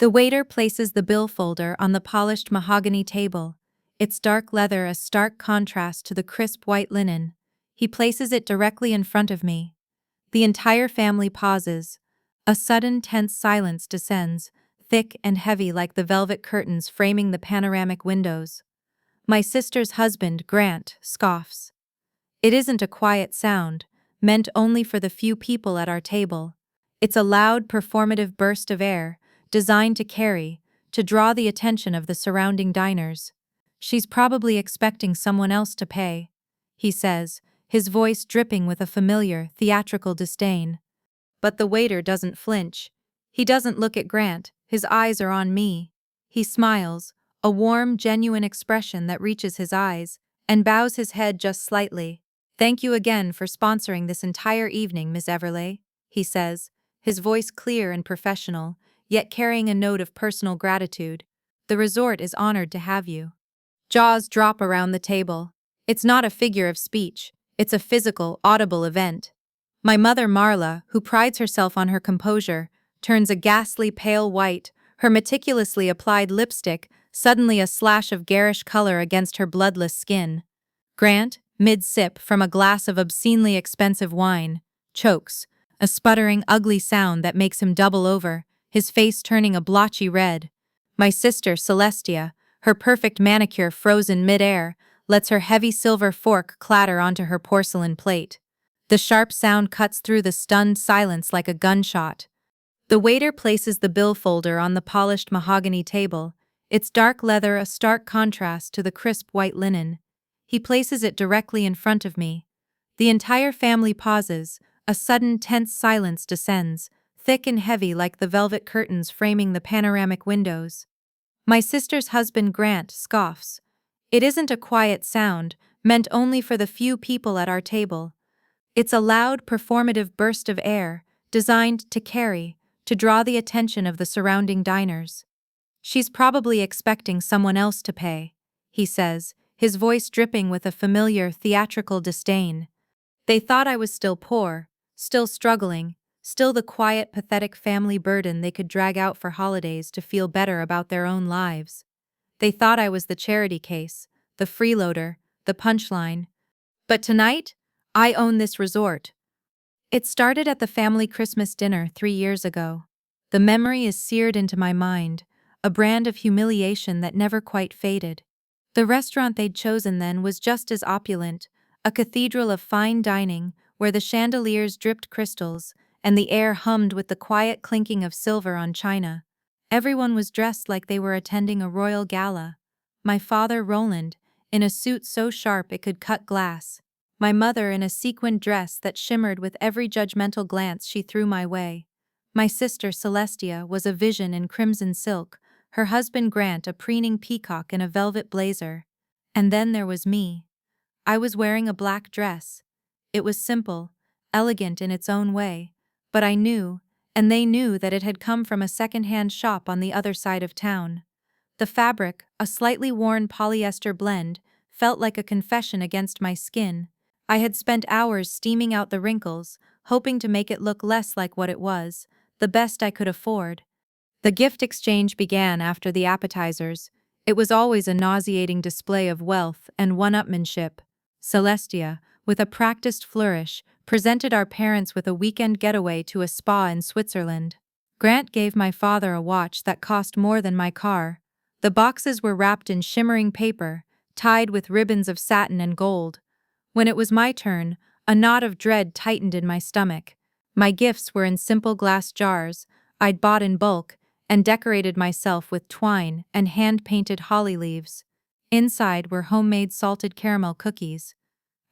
The waiter places the bill folder on the polished mahogany table, its dark leather a stark contrast to the crisp white linen. He places it directly in front of me. The entire family pauses. A sudden tense silence descends, thick and heavy like the velvet curtains framing the panoramic windows. My sister's husband, Grant, scoffs. It isn't a quiet sound, meant only for the few people at our table. It's a loud, performative burst of air, designed to carry, to draw the attention of the surrounding diners. She's probably expecting someone else to pay, he says, his voice dripping with a familiar, theatrical disdain. But the waiter doesn't flinch. He doesn't look at Grant, his eyes are on me. He smiles, a warm, genuine expression that reaches his eyes, and bows his head just slightly. "Thank you again for sponsoring this entire evening, Miss Everleigh," he says, his voice clear and professional, yet carrying a note of personal gratitude. "The resort is honored to have you." Jaws drop around the table. It's not a figure of speech, it's a physical, audible event. My mother Marla, who prides herself on her composure, turns a ghastly pale white, her meticulously applied lipstick suddenly a slash of garish color against her bloodless skin. Grant, mid-sip from a glass of obscenely expensive wine, chokes, a sputtering, ugly sound that makes him double over, his face turning a blotchy red. My sister, Celestia, her perfect manicure frozen mid-air, lets her heavy silver fork clatter onto her porcelain plate. The sharp sound cuts through the stunned silence like a gunshot. The waiter places the bill folder on the polished mahogany table, its dark leather a stark contrast to the crisp white linen. He places it directly in front of me. The entire family pauses, a sudden tense silence descends, thick and heavy like the velvet curtains framing the panoramic windows. My sister's husband Grant scoffs. It isn't a quiet sound, meant only for the few people at our table. It's a loud, performative burst of air, designed to carry, to draw the attention of the surrounding diners. "She's probably expecting someone else to pay," he says, his voice dripping with a familiar, theatrical disdain. They thought I was still poor, still struggling, still the quiet, pathetic family burden they could drag out for holidays to feel better about their own lives. They thought I was the charity case, the freeloader, the punchline. But tonight, I own this resort. It started at the family Christmas dinner 3 years ago. The memory is seared into my mind, a brand of humiliation that never quite faded. The restaurant they'd chosen then was just as opulent, a cathedral of fine dining where the chandeliers dripped crystals and the air hummed with the quiet clinking of silver on china. Everyone was dressed like they were attending a royal gala. My father, Roland, in a suit so sharp it could cut glass. My mother in a sequined dress that shimmered with every judgmental glance she threw my way. My sister, Celestia, was a vision in crimson silk, her husband Grant a preening peacock in a velvet blazer. And then there was me. I was wearing a black dress. It was simple, elegant in its own way, but I knew, and they knew that it had come from a second-hand shop on the other side of town. The fabric, a slightly worn polyester blend, felt like a confession against my skin. I had spent hours steaming out the wrinkles, hoping to make it look less like what it was, the best I could afford. The gift exchange began after the appetizers. It was always a nauseating display of wealth and one-upmanship. Celestia, with a practiced flourish, presented our parents with a weekend getaway to a spa in Switzerland. Grant gave my father a watch that cost more than my car. The boxes were wrapped in shimmering paper, tied with ribbons of satin and gold. When it was my turn, a knot of dread tightened in my stomach. My gifts were in simple glass jars, I'd bought in bulk, and decorated myself with twine and hand-painted holly leaves. Inside were homemade salted caramel cookies.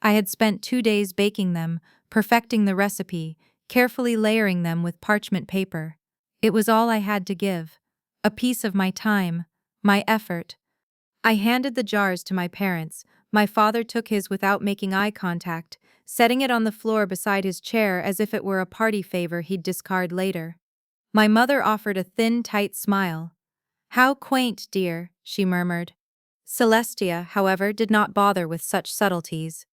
I had spent 2 days baking them, perfecting the recipe, carefully layering them with parchment paper. It was all I had to give. A piece of my time, my effort. I handed the jars to my parents. My father took his without making eye contact, setting it on the floor beside his chair as if it were a party favor he'd discard later. My mother offered a thin, tight smile. "How quaint, dear," she murmured. Celestia, however, did not bother with such subtleties.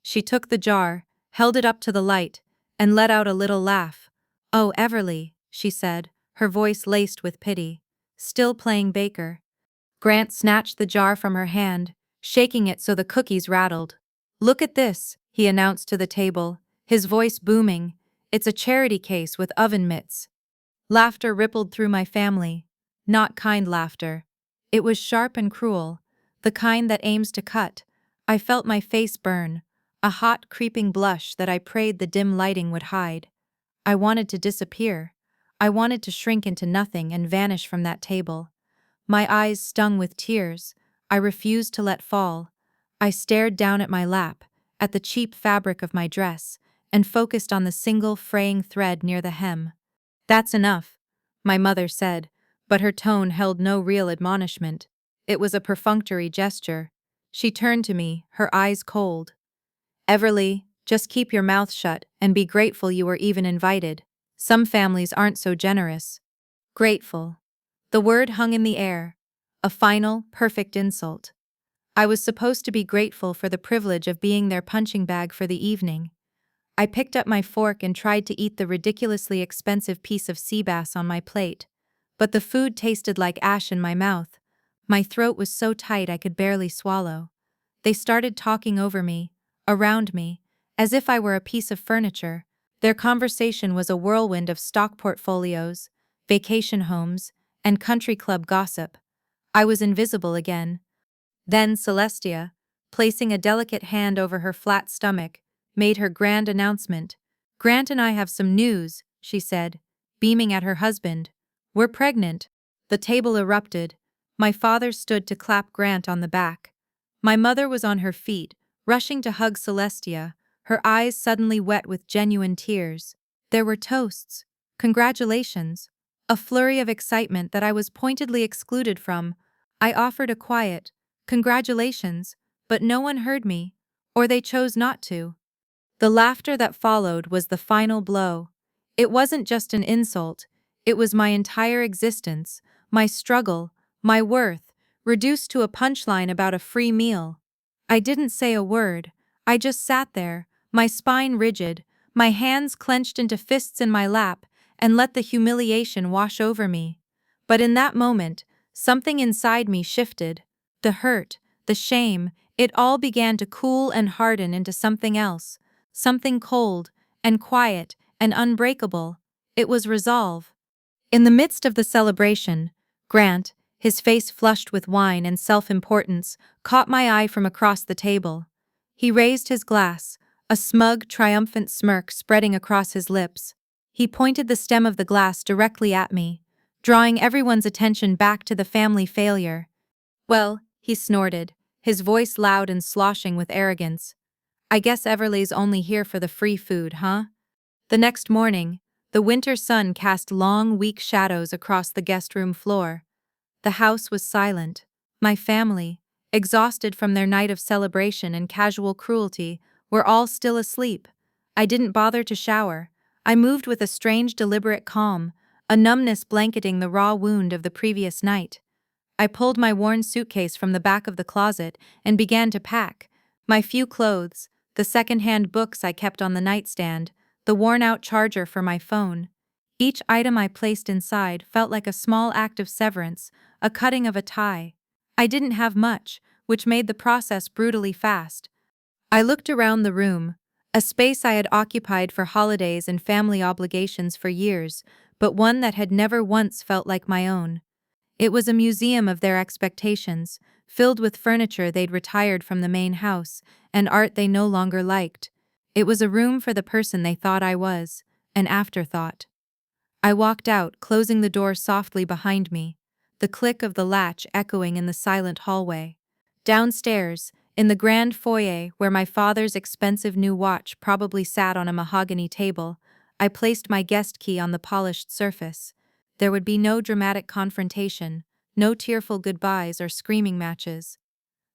She took the jar, held it up to the light, and let out a little laugh. "Oh, Everleigh," she said, her voice laced with pity. still playing baker. Grant snatched the jar from her hand, shaking it so the cookies rattled. "Look at this," he announced to the table, his voice booming. "It's a charity case with oven mitts." Laughter rippled through my family. Not kind laughter. It was sharp and cruel, the kind that aims to cut. I felt my face burn, a hot, creeping blush that I prayed the dim lighting would hide. I wanted to disappear. I wanted to shrink into nothing and vanish from that table. My eyes stung with tears. I refused to let fall. I stared down at my lap, at the cheap fabric of my dress, and focused on the single fraying thread near the hem. "That's enough," my mother said, but her tone held no real admonishment. It was a perfunctory gesture. She turned to me, her eyes cold. "Everly, just keep your mouth shut and be grateful you were even invited. Some families aren't so generous." Grateful. The word hung in the air. A final, perfect insult. I was supposed to be grateful for the privilege of being their punching bag for the evening. I picked up my fork and tried to eat the ridiculously expensive piece of sea bass on my plate. But the food tasted like ash in my mouth. My throat was so tight I could barely swallow. They started talking over me, around me, as if I were a piece of furniture. Their conversation was a whirlwind of stock portfolios, vacation homes, and country club gossip. I was invisible again. Then Celestia, placing a delicate hand over her flat stomach, made her grand announcement. "Grant and I have some news," she said, beaming at her husband. "We're pregnant." The table erupted. My father stood to clap Grant on the back. My mother was on her feet, rushing to hug Celestia, her eyes suddenly wet with genuine tears. There were toasts, congratulations, a flurry of excitement that I was pointedly excluded from. I offered a quiet, "Congratulations," but no one heard me, or they chose not to. The laughter that followed was the final blow. It wasn't just an insult, it was my entire existence, my struggle, my worth, reduced to a punchline about a free meal. I didn't say a word, I just sat there, my spine rigid, my hands clenched into fists in my lap, and let the humiliation wash over me. But in that moment, something inside me shifted. The hurt, the shame, it all began to cool and harden into something else. Something cold, and quiet, and unbreakable. It was resolve. In the midst of the celebration, Grant, his face flushed with wine and self-importance, caught my eye from across the table. He raised his glass, a smug, triumphant smirk spreading across his lips. He pointed the stem of the glass directly at me, drawing everyone's attention back to the family failure. "Well," he snorted, his voice loud and sloshing with arrogance, "I guess Everly's only here for the free food, huh?" The next morning, the winter sun cast long, weak shadows across the guest room floor. The house was silent. My family, exhausted from their night of celebration and casual cruelty, were all still asleep. I didn't bother to shower. I moved with a strange, deliberate calm, a numbness blanketing the raw wound of the previous night. I pulled my worn suitcase from the back of the closet and began to pack. My few clothes, the second-hand books I kept on the nightstand, the worn-out charger for my phone. Each item I placed inside felt like a small act of severance, a cutting of a tie. I didn't have much, which made the process brutally fast. I looked around the room, a space I had occupied for holidays and family obligations for years, but one that had never once felt like my own. It was a museum of their expectations, filled with furniture they'd retired from the main house, and art they no longer liked. It was a room for the person they thought I was, an afterthought. I walked out, closing the door softly behind me, the click of the latch echoing in the silent hallway. Downstairs, in the grand foyer where my father's expensive new watch probably sat on a mahogany table, I placed my guest key on the polished surface. There would be no dramatic confrontation, no tearful goodbyes or screaming matches.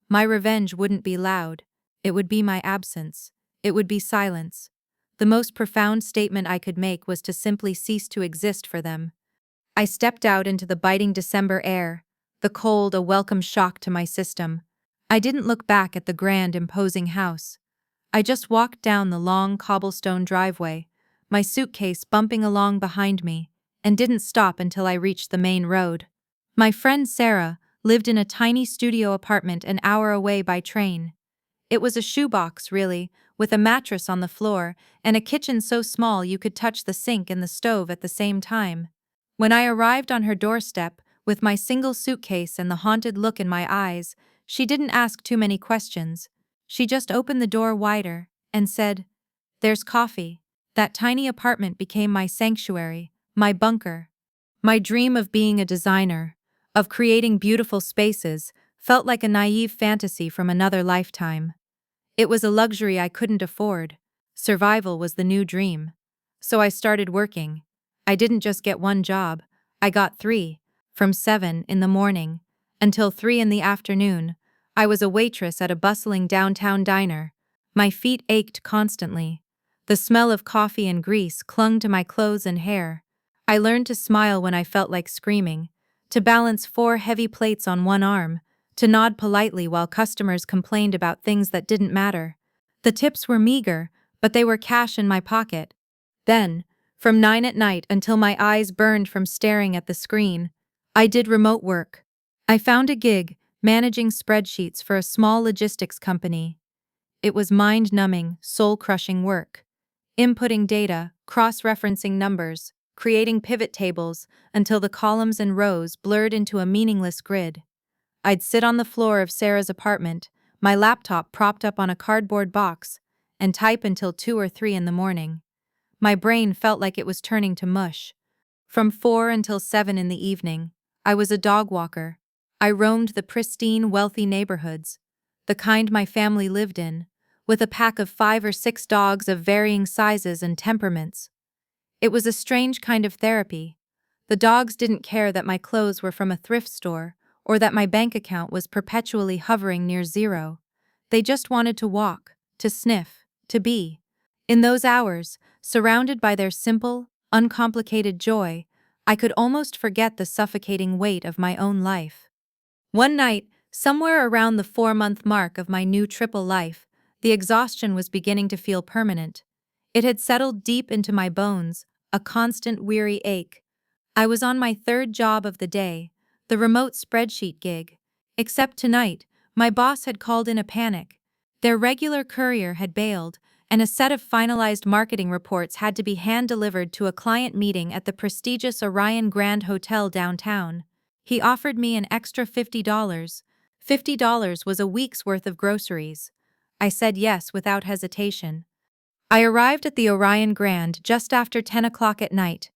My revenge wouldn't be loud. It would be my absence. It would be silence. The most profound statement I could make was to simply cease to exist for them. I stepped out into the biting December air, the cold a welcome shock to my system. I didn't look back at the grand, imposing house. I just walked down the long cobblestone driveway, my suitcase bumping along behind me, and didn't stop until I reached the main road. My friend Sarah lived in a tiny studio apartment an hour away by train. It was a shoebox, really, with a mattress on the floor and a kitchen so small you could touch the sink and the stove at the same time. When I arrived on her doorstep, with my single suitcase and the haunted look in my eyes, she didn't ask too many questions. She just opened the door wider and said, "There's coffee." That tiny apartment became my sanctuary, my bunker. My dream of being a designer, of creating beautiful spaces, felt like a naive fantasy from another lifetime. It was a luxury I couldn't afford. Survival was the new dream. So I started working. I didn't just get one job, I got three, from 7 in the morning until 3 in the afternoon. I was a waitress at a bustling downtown diner. My feet ached constantly. The smell of coffee and grease clung to my clothes and hair. I learned to smile when I felt like screaming, to balance 4 heavy plates on one arm, to nod politely while customers complained about things that didn't matter. The tips were meager, but they were cash in my pocket. Then, from 9 at night until my eyes burned from staring at the screen, I did remote work. I found a gig, managing spreadsheets for a small logistics company. It was mind-numbing, soul-crushing work. Inputting data, cross-referencing numbers, creating pivot tables until the columns and rows blurred into a meaningless grid. I'd sit on the floor of Sarah's apartment, my laptop propped up on a cardboard box, and type until 2 or 3 in the morning. My brain felt like it was turning to mush. From 4 until 7 in the evening, I was a dog walker. I roamed the pristine, wealthy neighborhoods, the kind my family lived in, with a pack of 5 or 6 dogs of varying sizes and temperaments. It was a strange kind of therapy. The dogs didn't care that my clothes were from a thrift store or that my bank account was perpetually hovering near zero. They just wanted to walk, to sniff, to be. In those hours, surrounded by their simple, uncomplicated joy, I could almost forget the suffocating weight of my own life. One night, somewhere around the 4-month mark of my new triple life, the exhaustion was beginning to feel permanent. It had settled deep into my bones, a constant weary ache. I was on my 3rd job of the day, the remote spreadsheet gig. Except tonight, my boss had called in a panic. Their regular courier had bailed, and a set of finalized marketing reports had to be hand-delivered to a client meeting at the prestigious Orion Grand Hotel downtown. He offered me an extra $50. $50 was a week's worth of groceries. I said yes without hesitation. I arrived at the Orion Grand just after 10 o'clock at night.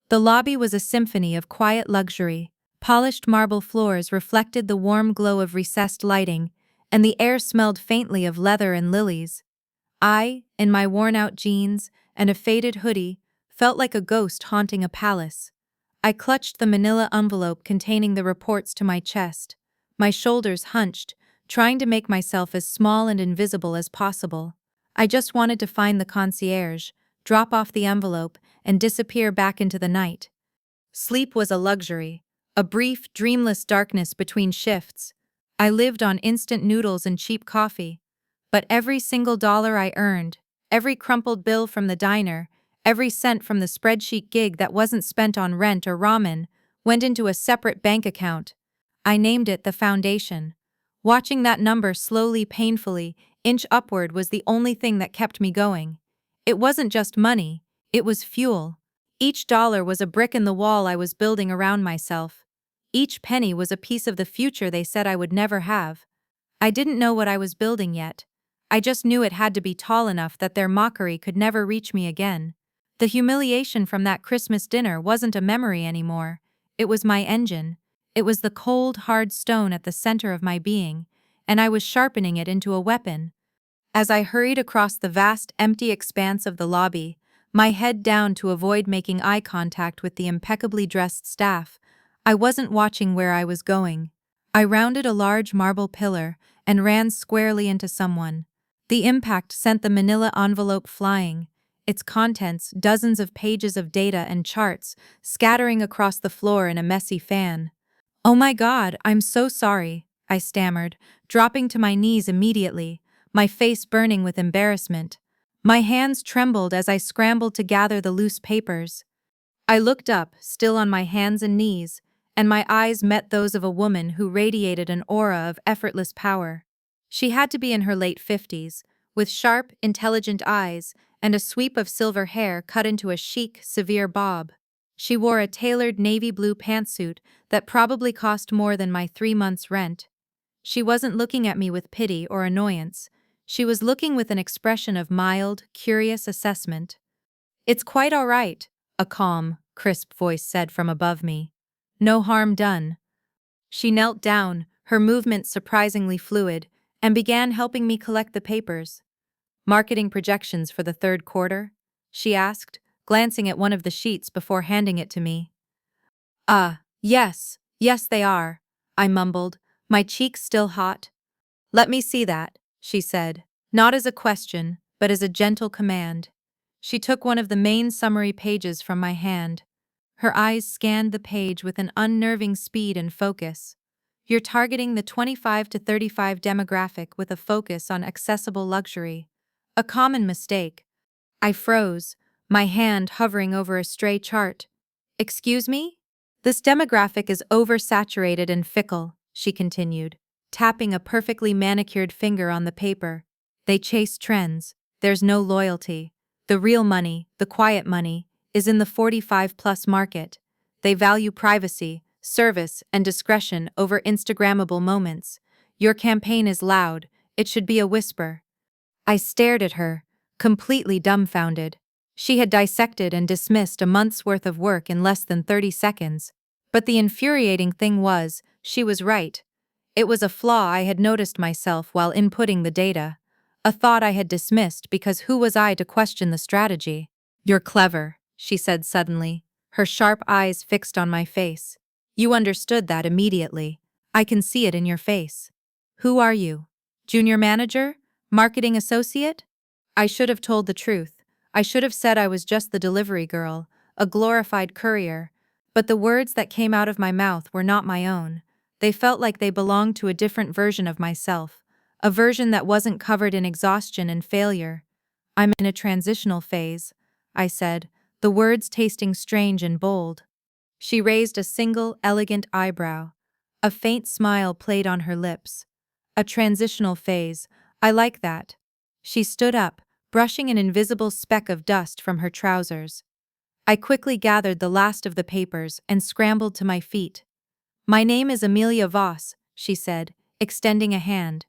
The lobby was a symphony of quiet luxury. Polished marble floors reflected the warm glow of recessed lighting, and the air smelled faintly of leather and lilies. I, in my worn-out jeans and a faded hoodie, felt like a ghost haunting a palace. I clutched the manila envelope containing the reports to my chest, my shoulders hunched, trying to make myself as small and invisible as possible. I just wanted to find the concierge, drop off the envelope, and disappear back into the night. Sleep was a luxury, a brief, dreamless darkness between shifts. I lived on instant noodles and cheap coffee. But every single dollar I earned, every crumpled bill from the diner, every cent from the spreadsheet gig that wasn't spent on rent or ramen, went into a separate bank account. I named it the foundation. Watching that number slowly, painfully, inch upward was the only thing that kept me going. It wasn't just money, it was fuel. Each dollar was a brick in the wall I was building around myself. Each penny was a piece of the future they said I would never have. I didn't know what I was building yet. I just knew it had to be tall enough that their mockery could never reach me again. The humiliation from that Christmas dinner wasn't a memory anymore. It was my engine. It was the cold, hard stone at the center of my being, and I was sharpening it into a weapon. As I hurried across the vast, empty expanse of the lobby, my head down to avoid making eye contact with the impeccably dressed staff, I wasn't watching where I was going. I rounded a large marble pillar and ran squarely into someone. The impact sent the manila envelope flying, its contents, dozens of pages of data and charts, scattering across the floor in a messy fan. "Oh my God, I'm so sorry," I stammered, dropping to my knees immediately, my face burning with embarrassment. My hands trembled as I scrambled to gather the loose papers. I looked up, still on my hands and knees, and my eyes met those of a woman who radiated an aura of effortless power. She had to be in her late 50s, with sharp, intelligent eyes and a sweep of silver hair cut into a chic, severe bob. She wore a tailored navy blue pantsuit that probably cost more than my 3 months' rent. She wasn't looking at me with pity or annoyance. She was looking with an expression of mild, curious assessment. "It's quite all right," a calm, crisp voice said from above me. "No harm done." She knelt down, her movements surprisingly fluid, and began helping me collect the papers. "Marketing projections for the third quarter?" she asked, glancing at one of the sheets before handing it to me. Yes, they are," I mumbled, my cheeks still hot. "Let me see that," she said, not as a question, but as a gentle command. She took one of the main summary pages from my hand. Her eyes scanned the page with an unnerving speed and focus. "You're targeting the 25 to 35 demographic with a focus on accessible luxury. A common mistake." I froze, my hand hovering over a stray chart. "Excuse me?" "This demographic is oversaturated and fickle," she continued, tapping a perfectly manicured finger on the paper. "They chase trends. There's no loyalty. The real money, the quiet money, is in the 45-plus market. They value privacy, service, and discretion over Instagrammable moments. Your campaign is loud. It should be a whisper." I stared at her, completely dumbfounded. She had dissected and dismissed a month's worth of work in less than 30 seconds. But the infuriating thing was, she was right. It was a flaw I had noticed myself while inputting the data. A thought I had dismissed because who was I to question the strategy? "You're clever," she said suddenly, her sharp eyes fixed on my face. "You understood that immediately. I can see it in your face. Who are you? Junior manager? Marketing associate?" I should have told the truth. I should have said I was just the delivery girl, a glorified courier. But the words that came out of my mouth were not my own. They felt like they belonged to a different version of myself, a version that wasn't covered in exhaustion and failure. "I'm in a transitional phase," I said, the words tasting strange and bold. She raised a single, elegant eyebrow. A faint smile played on her lips. "A transitional phase. I like that." She stood up, brushing an invisible speck of dust from her trousers. I quickly gathered the last of the papers and scrambled to my feet. "My name is Amelia Voss," she said, extending a hand.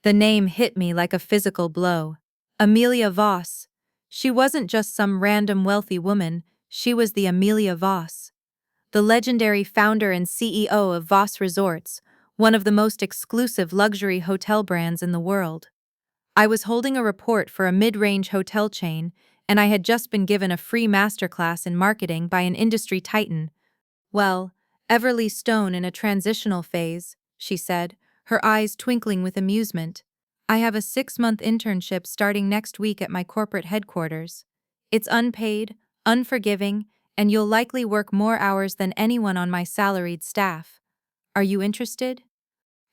The name hit me like a physical blow. Amelia Voss. She wasn't just some random wealthy woman, she was the Amelia Voss. The legendary founder and CEO of Voss Resorts, one of the most exclusive luxury hotel brands in the world. I was holding a report for a mid-range hotel chain, and I had just been given a free masterclass in marketing by an industry titan. "Well, Everly Stone in a transitional phase," she said, her eyes twinkling with amusement. "I have a 6-month internship starting next week at my corporate headquarters. It's unpaid, unforgiving, and you'll likely work more hours than anyone on my salaried staff. Are you interested?"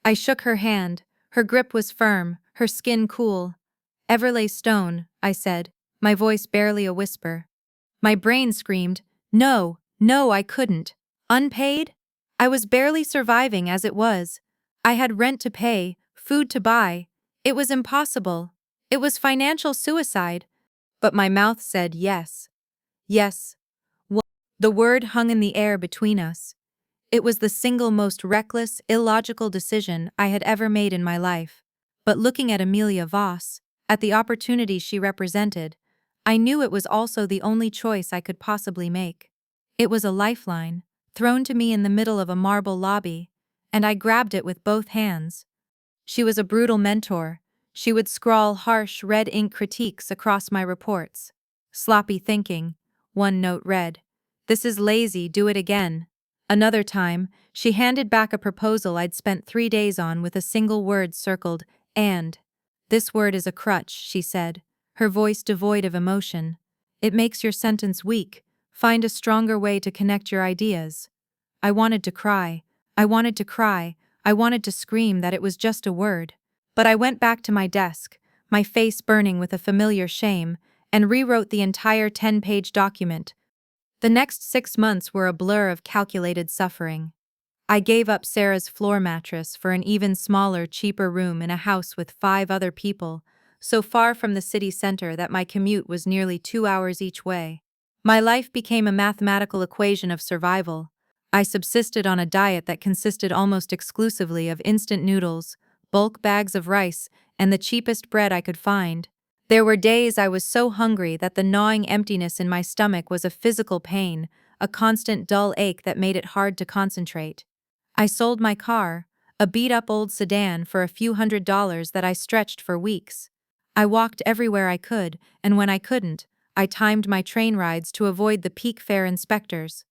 I shook her hand. Her grip was firm, her skin cool. "Everlay Stone," I said, my voice barely a whisper. My brain screamed, "No, no, I couldn't. Unpaid?" I was barely surviving as it was. I had rent to pay, food to buy. It was impossible. It was financial suicide. But my mouth said yes. Yes. The word hung in the air between us. It was the single most reckless, illogical decision I had ever made in my life. But looking at Amelia Voss, at the opportunity she represented, I knew it was also the only choice I could possibly make. It was a lifeline, thrown to me in the middle of a marble lobby, and I grabbed it with both hands. She was a brutal mentor. She would scrawl harsh red ink critiques across my reports. "Sloppy thinking," one note read. "This is lazy, do it again." Another time, she handed back a proposal I'd spent 3 days on with a single word circled, "and." "This word is a crutch," she said, her voice devoid of emotion. "It makes your sentence weak. Find a stronger way to connect your ideas." I wanted to cry. I wanted to cry. I wanted to scream that it was just a word. But I went back to my desk, my face burning with a familiar shame, and rewrote the entire 10-page document. The next 6 months were a blur of calculated suffering. I gave up Sarah's floor mattress for an even smaller, cheaper room in a house with 5 other people, so far from the city center that my commute was nearly 2 hours each way. My life became a mathematical equation of survival. I subsisted on a diet that consisted almost exclusively of instant noodles, bulk bags of rice, and the cheapest bread I could find. There were days I was so hungry that the gnawing emptiness in my stomach was a physical pain, a constant dull ache that made it hard to concentrate. I sold my car, a beat-up old sedan, for a few $100s that I stretched for weeks. I walked everywhere I could, and when I couldn't, I timed my train rides to avoid the peak fare inspectors.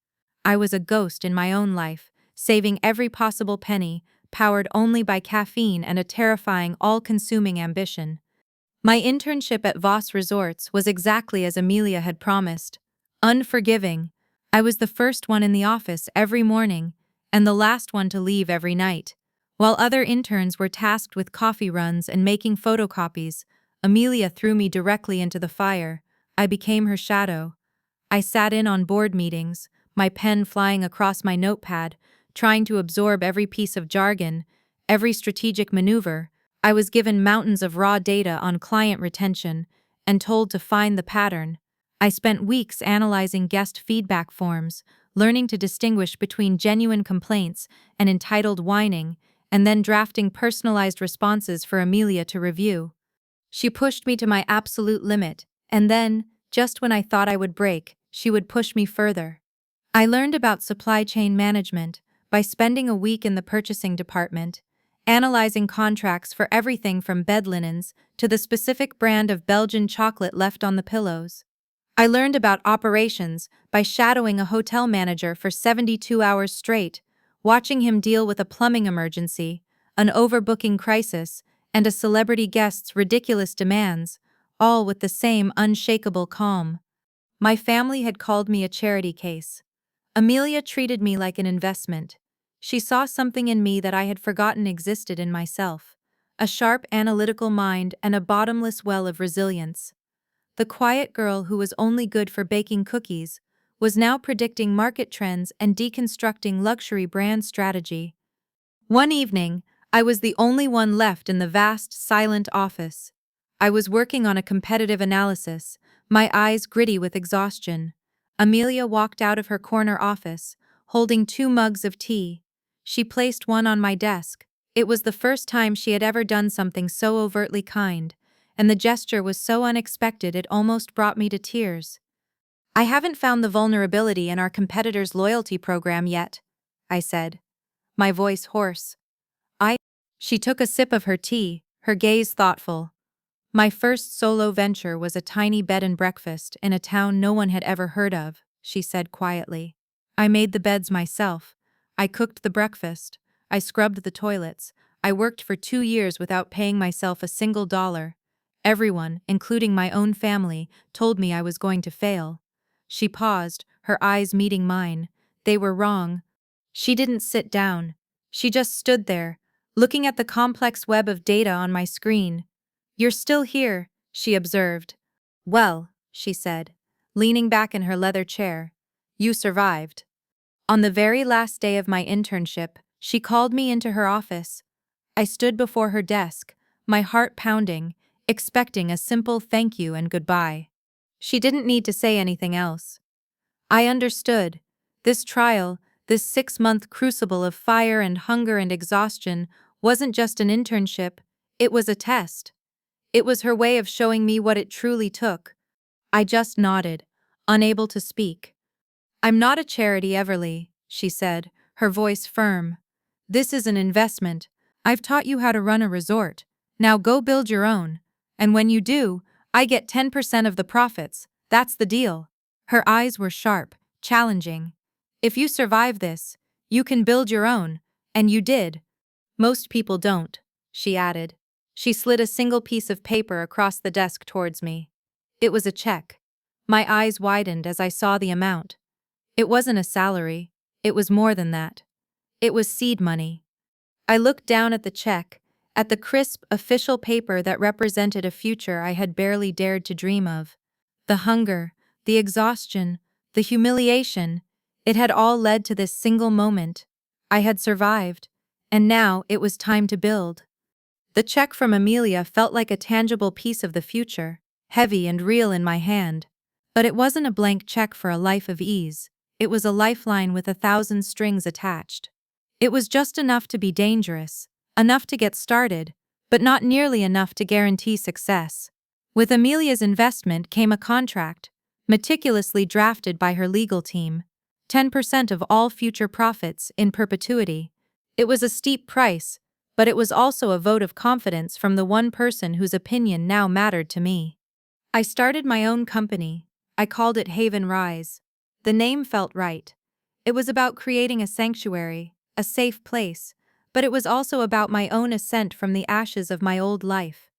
I was a ghost in my own life, saving every possible penny, powered only by caffeine and a terrifying, all-consuming ambition. My internship at Voss Resorts was exactly as Amelia had promised. Unforgiving. I was the first one in the office every morning, and the last one to leave every night. While other interns were tasked with coffee runs and making photocopies, Amelia threw me directly into the fire. I became her shadow. I sat in on board meetings, my pen flying across my notepad, trying to absorb every piece of jargon, every strategic maneuver. I was given mountains of raw data on client retention and told to find the pattern. I spent weeks analyzing guest feedback forms, learning to distinguish between genuine complaints and entitled whining, and then drafting personalized responses for Amelia to review. She pushed me to my absolute limit, and then, just when I thought I would break, she would push me further. I learned about supply chain management by spending a week in the purchasing department, analyzing contracts for everything from bed linens to the specific brand of Belgian chocolate left on the pillows. I learned about operations by shadowing a hotel manager for 72 hours straight, watching him deal with a plumbing emergency, an overbooking crisis, and a celebrity guest's ridiculous demands, all with the same unshakable calm. My family had called me a charity case. Amelia treated me like an investment. She saw something in me that I had forgotten existed in myself, a sharp analytical mind and a bottomless well of resilience. The quiet girl who was only good for baking cookies was now predicting market trends and deconstructing luxury brand strategy. One evening, I was the only one left in the vast, silent office. I was working on a competitive analysis, my eyes gritty with exhaustion. Amelia walked out of her corner office, holding 2 mugs of tea. She placed one on my desk. It was the first time she had ever done something so overtly kind, and the gesture was so unexpected it almost brought me to tears. "I haven't found the vulnerability in our competitor's loyalty program yet," I said, my voice hoarse. I. She took a sip of her tea, her gaze thoughtful. "My first solo venture was a tiny bed and breakfast in a town no one had ever heard of," she said quietly. "I made the beds myself. I cooked the breakfast. I scrubbed the toilets. I worked for 2 years without paying myself a single dollar. Everyone, including my own family, told me I was going to fail." She paused, her eyes meeting mine. They were wrong. She didn't sit down. She just stood there, looking at the complex web of data on my screen. "You're still here," she observed. "Well," she said, leaning back in her leather chair, "you survived." On the very last day of my internship, she called me into her office. I stood before her desk, my heart pounding, expecting a simple thank you and goodbye. She didn't need to say anything else. I understood. This trial, this 6-month crucible of fire and hunger and exhaustion, wasn't just an internship, it was a test. It was her way of showing me what it truly took. I just nodded, unable to speak. "I'm not a charity, Everly," she said, her voice firm. "This is an investment. I've taught you how to run a resort. Now go build your own. And when you do, I get 10% of the profits. That's the deal." Her eyes were sharp, challenging. "If you survive this, you can build your own, and you did." "Most people don't," she added. She slid a single piece of paper across the desk towards me. It was a check. My eyes widened as I saw the amount. It wasn't a salary. It was more than that. It was seed money. I looked down at the check, at the crisp, official paper that represented a future I had barely dared to dream of. The hunger, the exhaustion, the humiliation, it had all led to this single moment. I had survived, and now it was time to build. The check from Amelia felt like a tangible piece of the future, heavy and real in my hand. But it wasn't a blank check for a life of ease, it was a lifeline with 1,000 strings attached. It was just enough to be dangerous, enough to get started, but not nearly enough to guarantee success. With Amelia's investment came a contract, meticulously drafted by her legal team. 10% of all future profits in perpetuity. It was a steep price, but it was also a vote of confidence from the one person whose opinion now mattered to me. I started my own company. I called it Haven Rise. The name felt right. It was about creating a sanctuary, a safe place, but it was also about my own ascent from the ashes of my old life.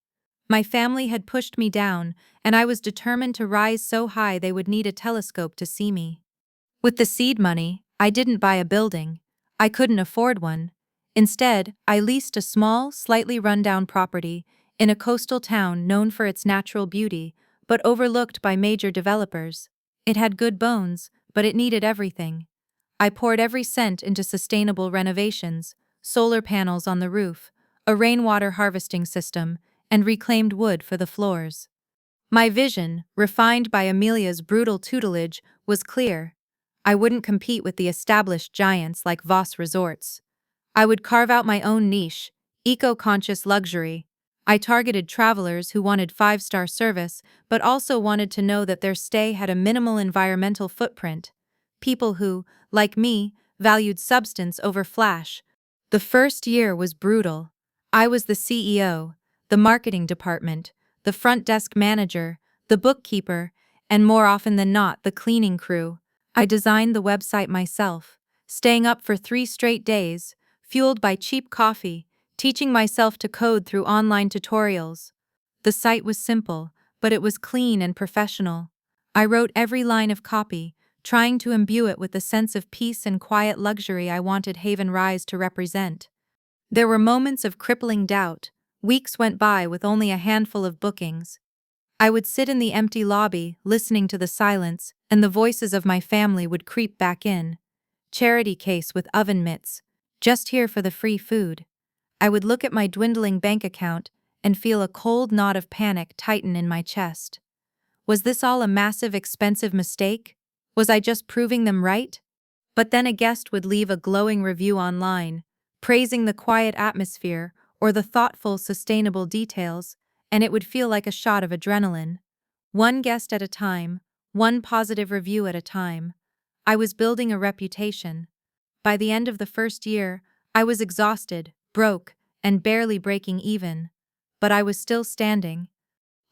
My family had pushed me down, and I was determined to rise so high they would need a telescope to see me. With the seed money, I didn't buy a building. I couldn't afford one. Instead, I leased a small, slightly run-down property in a coastal town known for its natural beauty, but overlooked by major developers. It had good bones, but it needed everything. I poured every cent into sustainable renovations, solar panels on the roof, a rainwater harvesting system, and reclaimed wood for the floors. My vision, refined by Amelia's brutal tutelage, was clear. I wouldn't compete with the established giants like Voss Resorts. I would carve out my own niche, eco-conscious luxury. I targeted travelers who wanted five-star service but also wanted to know that their stay had a minimal environmental footprint. People who, like me, valued substance over flash. The first year was brutal. I was the CEO, the marketing department, the front desk manager, the bookkeeper, and more often than not, the cleaning crew. I designed the website myself, staying up for 3 straight days, fueled by cheap coffee, teaching myself to code through online tutorials. The site was simple, but it was clean and professional. I wrote every line of copy, trying to imbue it with the sense of peace and quiet luxury I wanted Haven Rise to represent. There were moments of crippling doubt. Weeks went by with only a handful of bookings. I would sit in the empty lobby, listening to the silence, and the voices of my family would creep back in. Charity case with oven mitts, just here for the free food. I would look at my dwindling bank account and feel a cold knot of panic tighten in my chest. Was this all a massive, expensive mistake? Was I just proving them right? But then a guest would leave a glowing review online, praising the quiet atmosphere or the thoughtful, sustainable details, and it would feel like a shot of adrenaline. One guest at a time, one positive review at a time. I was building a reputation. By the end of the first year, I was exhausted, broke, and barely breaking even. But I was still standing.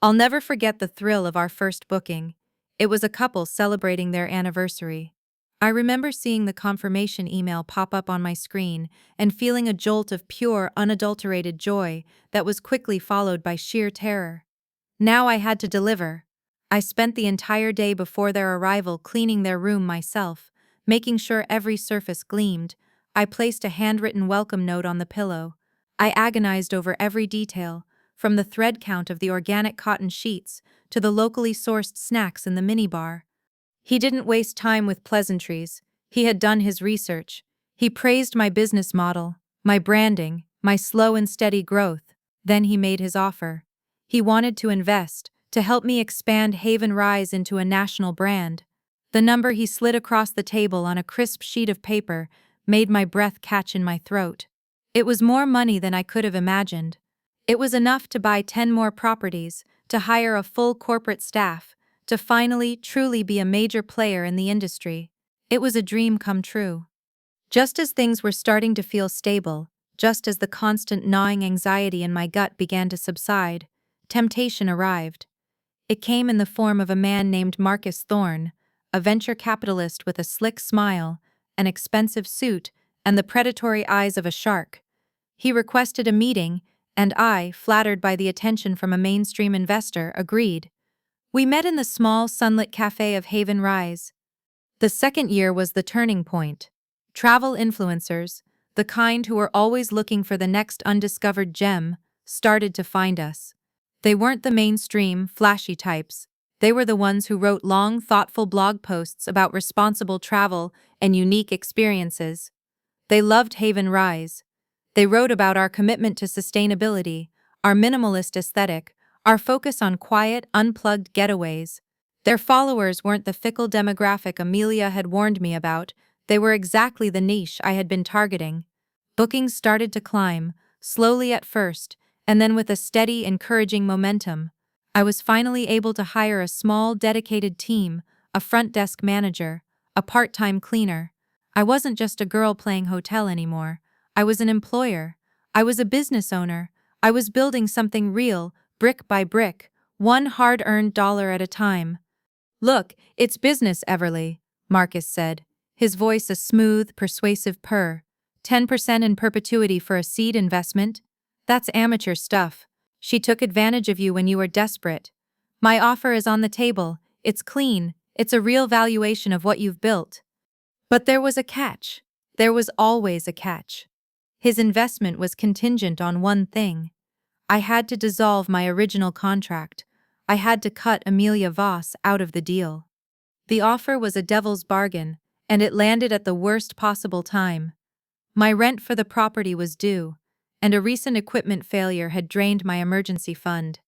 I'll never forget the thrill of our first booking. It was a couple celebrating their anniversary. I remember seeing the confirmation email pop up on my screen and feeling a jolt of pure, unadulterated joy that was quickly followed by sheer terror. Now I had to deliver. I spent the entire day before their arrival cleaning their room myself, making sure every surface gleamed. I placed a handwritten welcome note on the pillow. I agonized over every detail, from the thread count of the organic cotton sheets to the locally sourced snacks in the minibar. He didn't waste time with pleasantries. He had done his research. He praised my business model, my branding, my slow and steady growth. Then he made his offer. He wanted to invest, to help me expand Haven Rise into a national brand. The number he slid across the table on a crisp sheet of paper made my breath catch in my throat. It was more money than I could have imagined. It was enough to buy 10 more properties, to hire a full corporate staff, to finally, truly be a major player in the industry. It was a dream come true. Just as things were starting to feel stable, just as the constant gnawing anxiety in my gut began to subside, temptation arrived. It came in the form of a man named Marcus Thorne, a venture capitalist with a slick smile, an expensive suit, and the predatory eyes of a shark. He requested a meeting, and I, flattered by the attention from a mainstream investor, agreed. We met in the small, sunlit cafe of Haven Rise. The second year was the turning point. Travel influencers, the kind who were always looking for the next undiscovered gem, started to find us. They weren't the mainstream, flashy types. They were the ones who wrote long, thoughtful blog posts about responsible travel and unique experiences. They loved Haven Rise. They wrote about our commitment to sustainability, our minimalist aesthetic, our focus on quiet, unplugged getaways. Their followers weren't the fickle demographic Amelia had warned me about, they were exactly the niche I had been targeting. Bookings started to climb, slowly at first, and then with a steady, encouraging momentum. I was finally able to hire a small, dedicated team, a front desk manager, a part-time cleaner. I wasn't just a girl playing hotel anymore. I was an employer. I was a business owner. I was building something real, brick by brick, one hard-earned dollar at a time. "Look, it's business, Everly," Marcus said, his voice a smooth, persuasive purr. 10% in perpetuity for a seed investment? That's amateur stuff. She took advantage of you when you were desperate. My offer is on the table. It's clean. It's a real valuation of what you've built. But there was a catch. There was always a catch. His investment was contingent on one thing. I had to dissolve my original contract. I had to cut Amelia Voss out of the deal. The offer was a devil's bargain, and it landed at the worst possible time. My rent for the property was due, and a recent equipment failure had drained my emergency fund.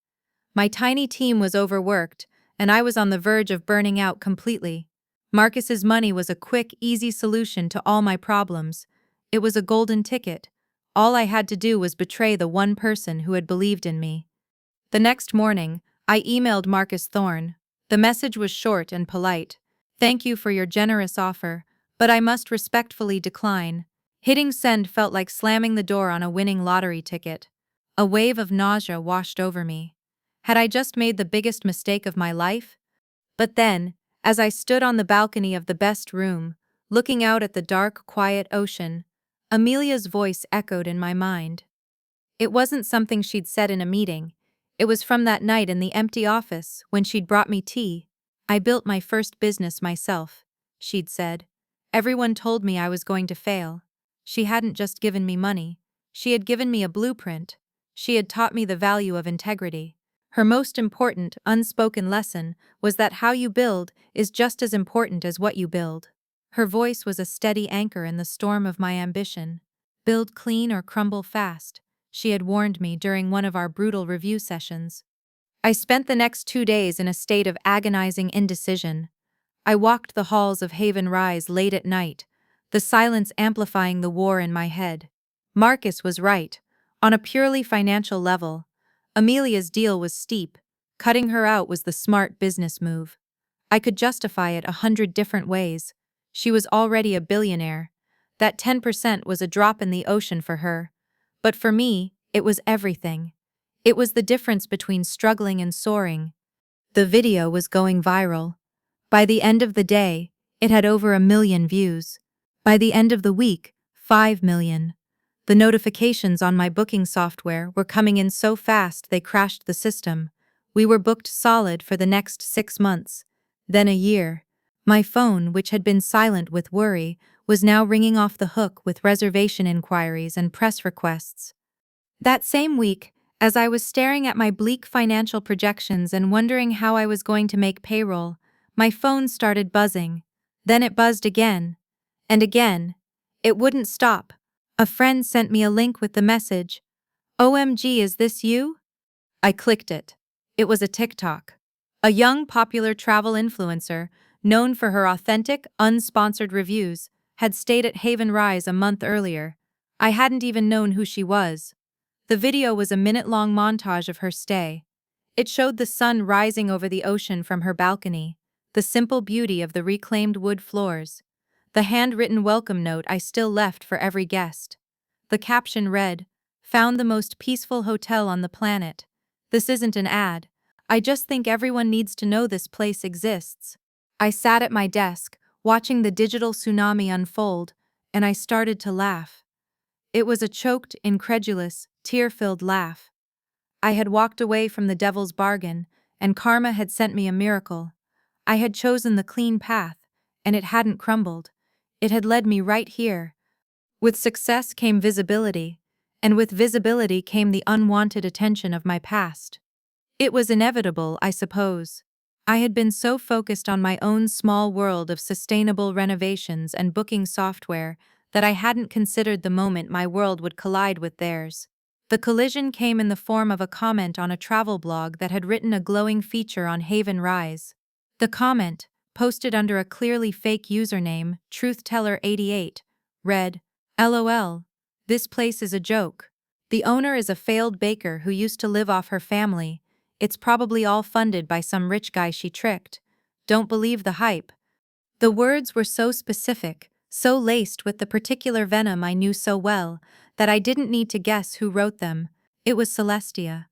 My tiny team was overworked, and I was on the verge of burning out completely. Marcus's money was a quick, easy solution to all my problems. It was a golden ticket. All I had to do was betray the one person who had believed in me. The next morning, I emailed Marcus Thorne. The message was short and polite. "Thank you for your generous offer, but I must respectfully decline." Hitting send felt like slamming the door on a winning lottery ticket. A wave of nausea washed over me. Had I just made the biggest mistake of my life? But then, as I stood on the balcony of the best room, looking out at the dark, quiet ocean, Amelia's voice echoed in my mind. It wasn't something she'd said in a meeting. It was from that night in the empty office when she'd brought me tea. "I built my first business myself," she'd said. "Everyone told me I was going to fail." She hadn't just given me money. She had given me a blueprint. She had taught me the value of integrity. Her most important, unspoken lesson was that how you build is just as important as what you build. Her voice was a steady anchor in the storm of my ambition. "Build clean or crumble fast," she had warned me during one of our brutal review sessions. I spent the next 2 days in a state of agonizing indecision. I walked the halls of Haven Rise late at night, the silence amplifying the war in my head. Marcus was right. On a purely financial level, Amelia's deal was steep. Cutting her out was the smart business move. I could justify it 100 different ways. She was already a billionaire. That 10% was a drop in the ocean for her. But for me, it was everything. It was the difference between struggling and soaring. The video was going viral. By the end of the day, it had over 1 million views. By the end of the week, 5 million. The notifications on my booking software were coming in so fast they crashed the system. We were booked solid for the next 6 months, then a year. My phone, which had been silent with worry, was now ringing off the hook with reservation inquiries and press requests. That same week, as I was staring at my bleak financial projections and wondering how I was going to make payroll, my phone started buzzing. Then it buzzed again. And again. It wouldn't stop. A friend sent me a link with the message, "OMG, is this you?" I clicked it. It was a TikTok. A young, popular travel influencer, known for her authentic, unsponsored reviews, had stayed at Haven Rise a month earlier. I hadn't even known who she was. The video was a minute-long montage of her stay. It showed the sun rising over the ocean from her balcony, the simple beauty of the reclaimed wood floors, the handwritten welcome note I still left for every guest. The caption read, "Found the most peaceful hotel on the planet. This isn't an ad. I just think everyone needs to know this place exists." I sat at my desk, watching the digital tsunami unfold, and I started to laugh. It was a choked, incredulous, tear-filled laugh. I had walked away from the devil's bargain, and karma had sent me a miracle. I had chosen the clean path, and it hadn't crumbled. It had led me right here. With success came visibility, and with visibility came the unwanted attention of my past. It was inevitable, I suppose. I had been so focused on my own small world of sustainable renovations and booking software that I hadn't considered the moment my world would collide with theirs. The collision came in the form of a comment on a travel blog that had written a glowing feature on Haven Rise. The comment, posted under a clearly fake username, TruthTeller88, read, "LOL. This place is a joke. The owner is a failed baker who used to live off her family. It's probably all funded by some rich guy she tricked. Don't believe the hype." The words were so specific, so laced with the particular venom I knew so well, that I didn't need to guess who wrote them. It was Celestia.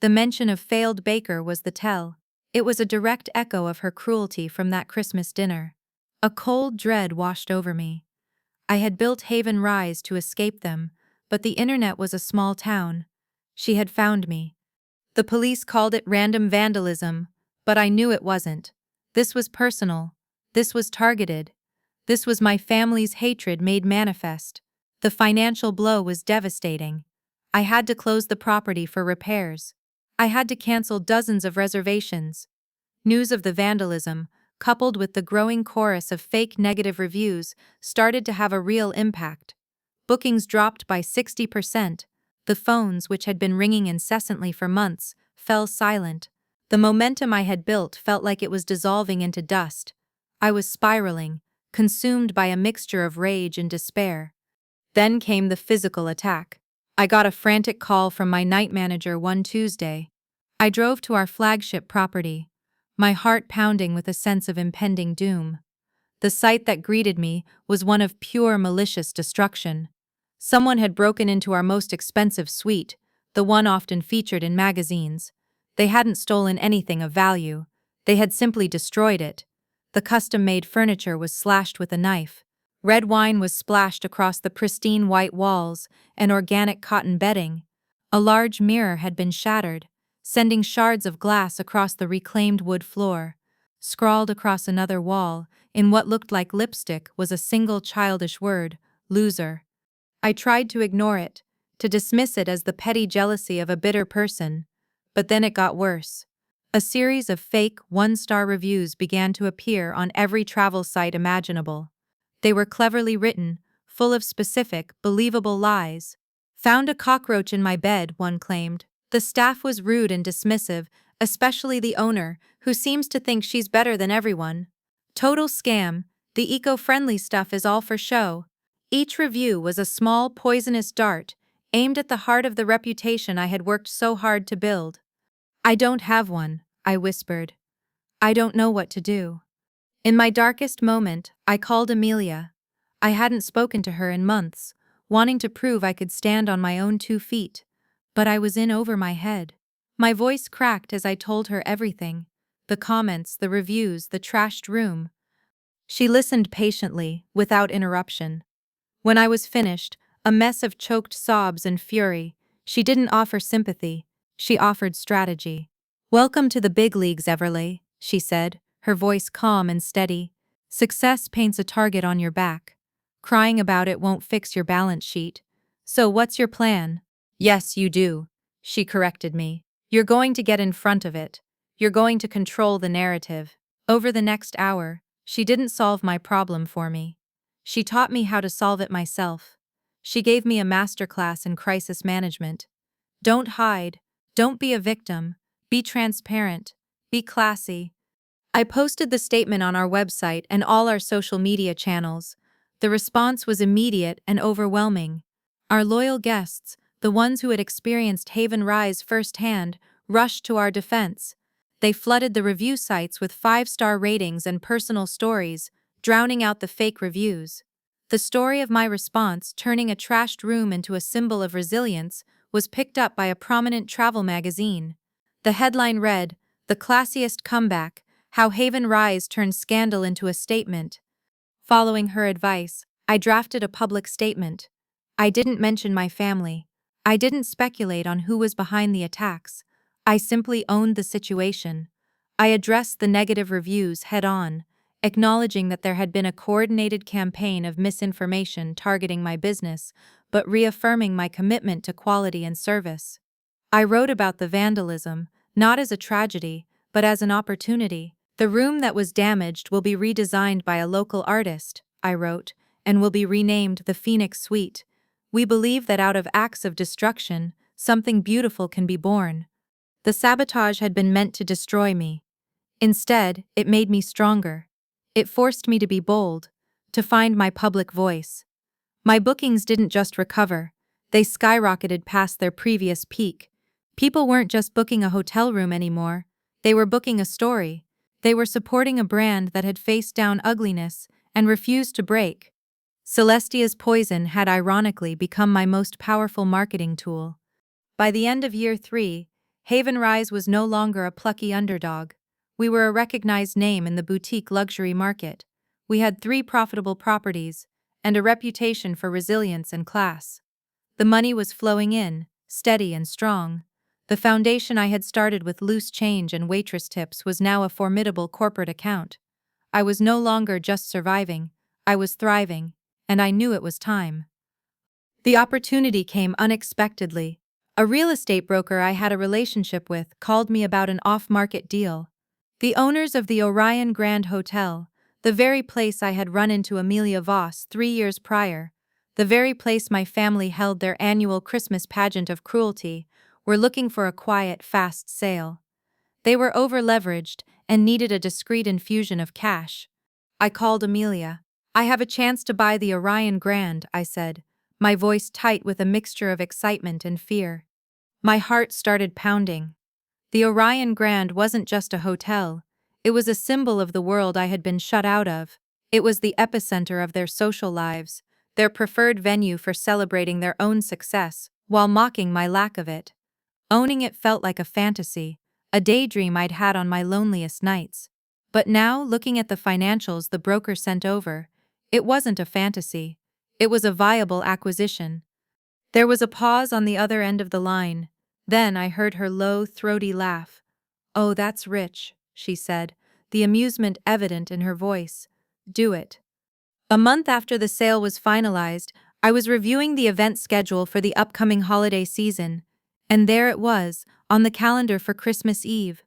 The mention of failed baker was the tell. It was a direct echo of her cruelty from that Christmas dinner. A cold dread washed over me. I had built Haven Rise to escape them, but the internet was a small town. She had found me. The police called it random vandalism, but I knew it wasn't. This was personal. This was targeted. This was my family's hatred made manifest. The financial blow was devastating. I had to close the property for repairs. I had to cancel dozens of reservations. News of the vandalism, coupled with the growing chorus of fake negative reviews, started to have a real impact. Bookings dropped by 60%. The phones, which had been ringing incessantly for months, fell silent. The momentum I had built felt like it was dissolving into dust. I was spiraling, consumed by a mixture of rage and despair. Then came the physical attack. I got a frantic call from my night manager one Tuesday. I drove to our flagship property, my heart pounding with a sense of impending doom. The sight that greeted me was one of pure malicious destruction. Someone had broken into our most expensive suite, the one often featured in magazines. They hadn't stolen anything of value. They had simply destroyed it. The custom-made furniture was slashed with a knife. Red wine was splashed across the pristine white walls and organic cotton bedding. A large mirror had been shattered, sending shards of glass across the reclaimed wood floor. Scrawled across another wall, in what looked like lipstick, was a single childish word: loser. I tried to ignore it, to dismiss it as the petty jealousy of a bitter person. But then it got worse. A series of fake one-star reviews began to appear on every travel site imaginable. They were cleverly written, full of specific, believable lies. "Found a cockroach in my bed," one claimed. "The staff was rude and dismissive, especially the owner, who seems to think she's better than everyone. Total scam. The eco-friendly stuff is all for show." Each review was a small, poisonous dart, aimed at the heart of the reputation I had worked so hard to build. "I don't have one," I whispered. "I don't know what to do." In my darkest moment, I called Amelia. I hadn't spoken to her in months, wanting to prove I could stand on my own 2 feet. But I was in over my head. My voice cracked as I told her everything: the comments, the reviews, the trashed room. She listened patiently, without interruption. When I was finished, a mess of choked sobs and fury, she didn't offer sympathy, she offered strategy. "Welcome to the big leagues, Everleigh," she said, her voice calm and steady. "Success paints a target on your back. Crying about it won't fix your balance sheet. So what's your plan?" "Yes, you do," she corrected me. "You're going to get in front of it. You're going to control the narrative." Over the next hour, she didn't solve my problem for me. She taught me how to solve it myself. She gave me a masterclass in crisis management. Don't hide. Don't be a victim. Be transparent. Be classy. I posted the statement on our website and all our social media channels. The response was immediate and overwhelming. Our loyal guests, the ones who had experienced Haven Rise firsthand, rushed to our defense. They flooded the review sites with 5-star ratings and personal stories, drowning out the fake reviews. The story of my response, turning a trashed room into a symbol of resilience, was picked up by a prominent travel magazine. The headline read, "The Classiest Comeback: How Haven Rise Turned Scandal into a Statement." Following her advice, I drafted a public statement. I didn't mention my family. I didn't speculate on who was behind the attacks. I simply owned the situation. I addressed the negative reviews head-on, acknowledging that there had been a coordinated campaign of misinformation targeting my business, but reaffirming my commitment to quality and service. I wrote about the vandalism, not as a tragedy, but as an opportunity. "The room that was damaged will be redesigned by a local artist," I wrote, and will be renamed the Phoenix Suite. We believe that out of acts of destruction, something beautiful can be born. The sabotage had been meant to destroy me. Instead, it made me stronger. It forced me to be bold, to find my public voice. My bookings didn't just recover, they skyrocketed past their previous peak. People weren't just booking a hotel room anymore, they were booking a story. They were supporting a brand that had faced down ugliness and refused to break. Celestia's poison had ironically become my most powerful marketing tool. By the end of year 3, Haven Rise was no longer a plucky underdog. We were a recognized name in the boutique luxury market. We had 3 profitable properties and a reputation for resilience and class. The money was flowing in, steady and strong. The foundation I had started with loose change and waitress tips was now a formidable corporate account. I was no longer just surviving, I was thriving, and I knew it was time. The opportunity came unexpectedly. A real estate broker I had a relationship with called me about an off-market deal. The owners of the Orion Grand Hotel, the very place I had run into Amelia Voss 3 years prior, the very place my family held their annual Christmas pageant of cruelty, were looking for a quiet, fast sale. They were over-leveraged and needed a discreet infusion of cash. I called Amelia. "I have a chance to buy the Orion Grand," I said, my voice tight with a mixture of excitement and fear. My heart started pounding. The Orion Grand wasn't just a hotel, it was a symbol of the world I had been shut out of. It was the epicenter of their social lives, their preferred venue for celebrating their own success, while mocking my lack of it. Owning it felt like a fantasy, a daydream I'd had on my loneliest nights. But now, looking at the financials the broker sent over, it wasn't a fantasy. It was a viable acquisition. There was a pause on the other end of the line. Then I heard her low, throaty laugh. "Oh, that's rich," she said, the amusement evident in her voice. "Do it." A month after the sale was finalized, I was reviewing the event schedule for the upcoming holiday season, and there it was, on the calendar for Christmas Eve.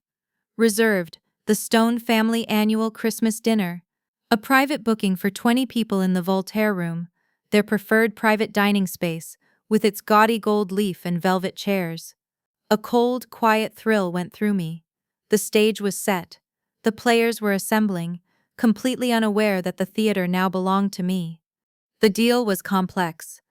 Reserved, the Stone Family Annual Christmas Dinner. A private booking for 20 people in the Voltaire Room, their preferred private dining space, with its gaudy gold leaf and velvet chairs. A cold, quiet thrill went through me. The stage was set. The players were assembling, completely unaware that the theater now belonged to me. The deal was complex.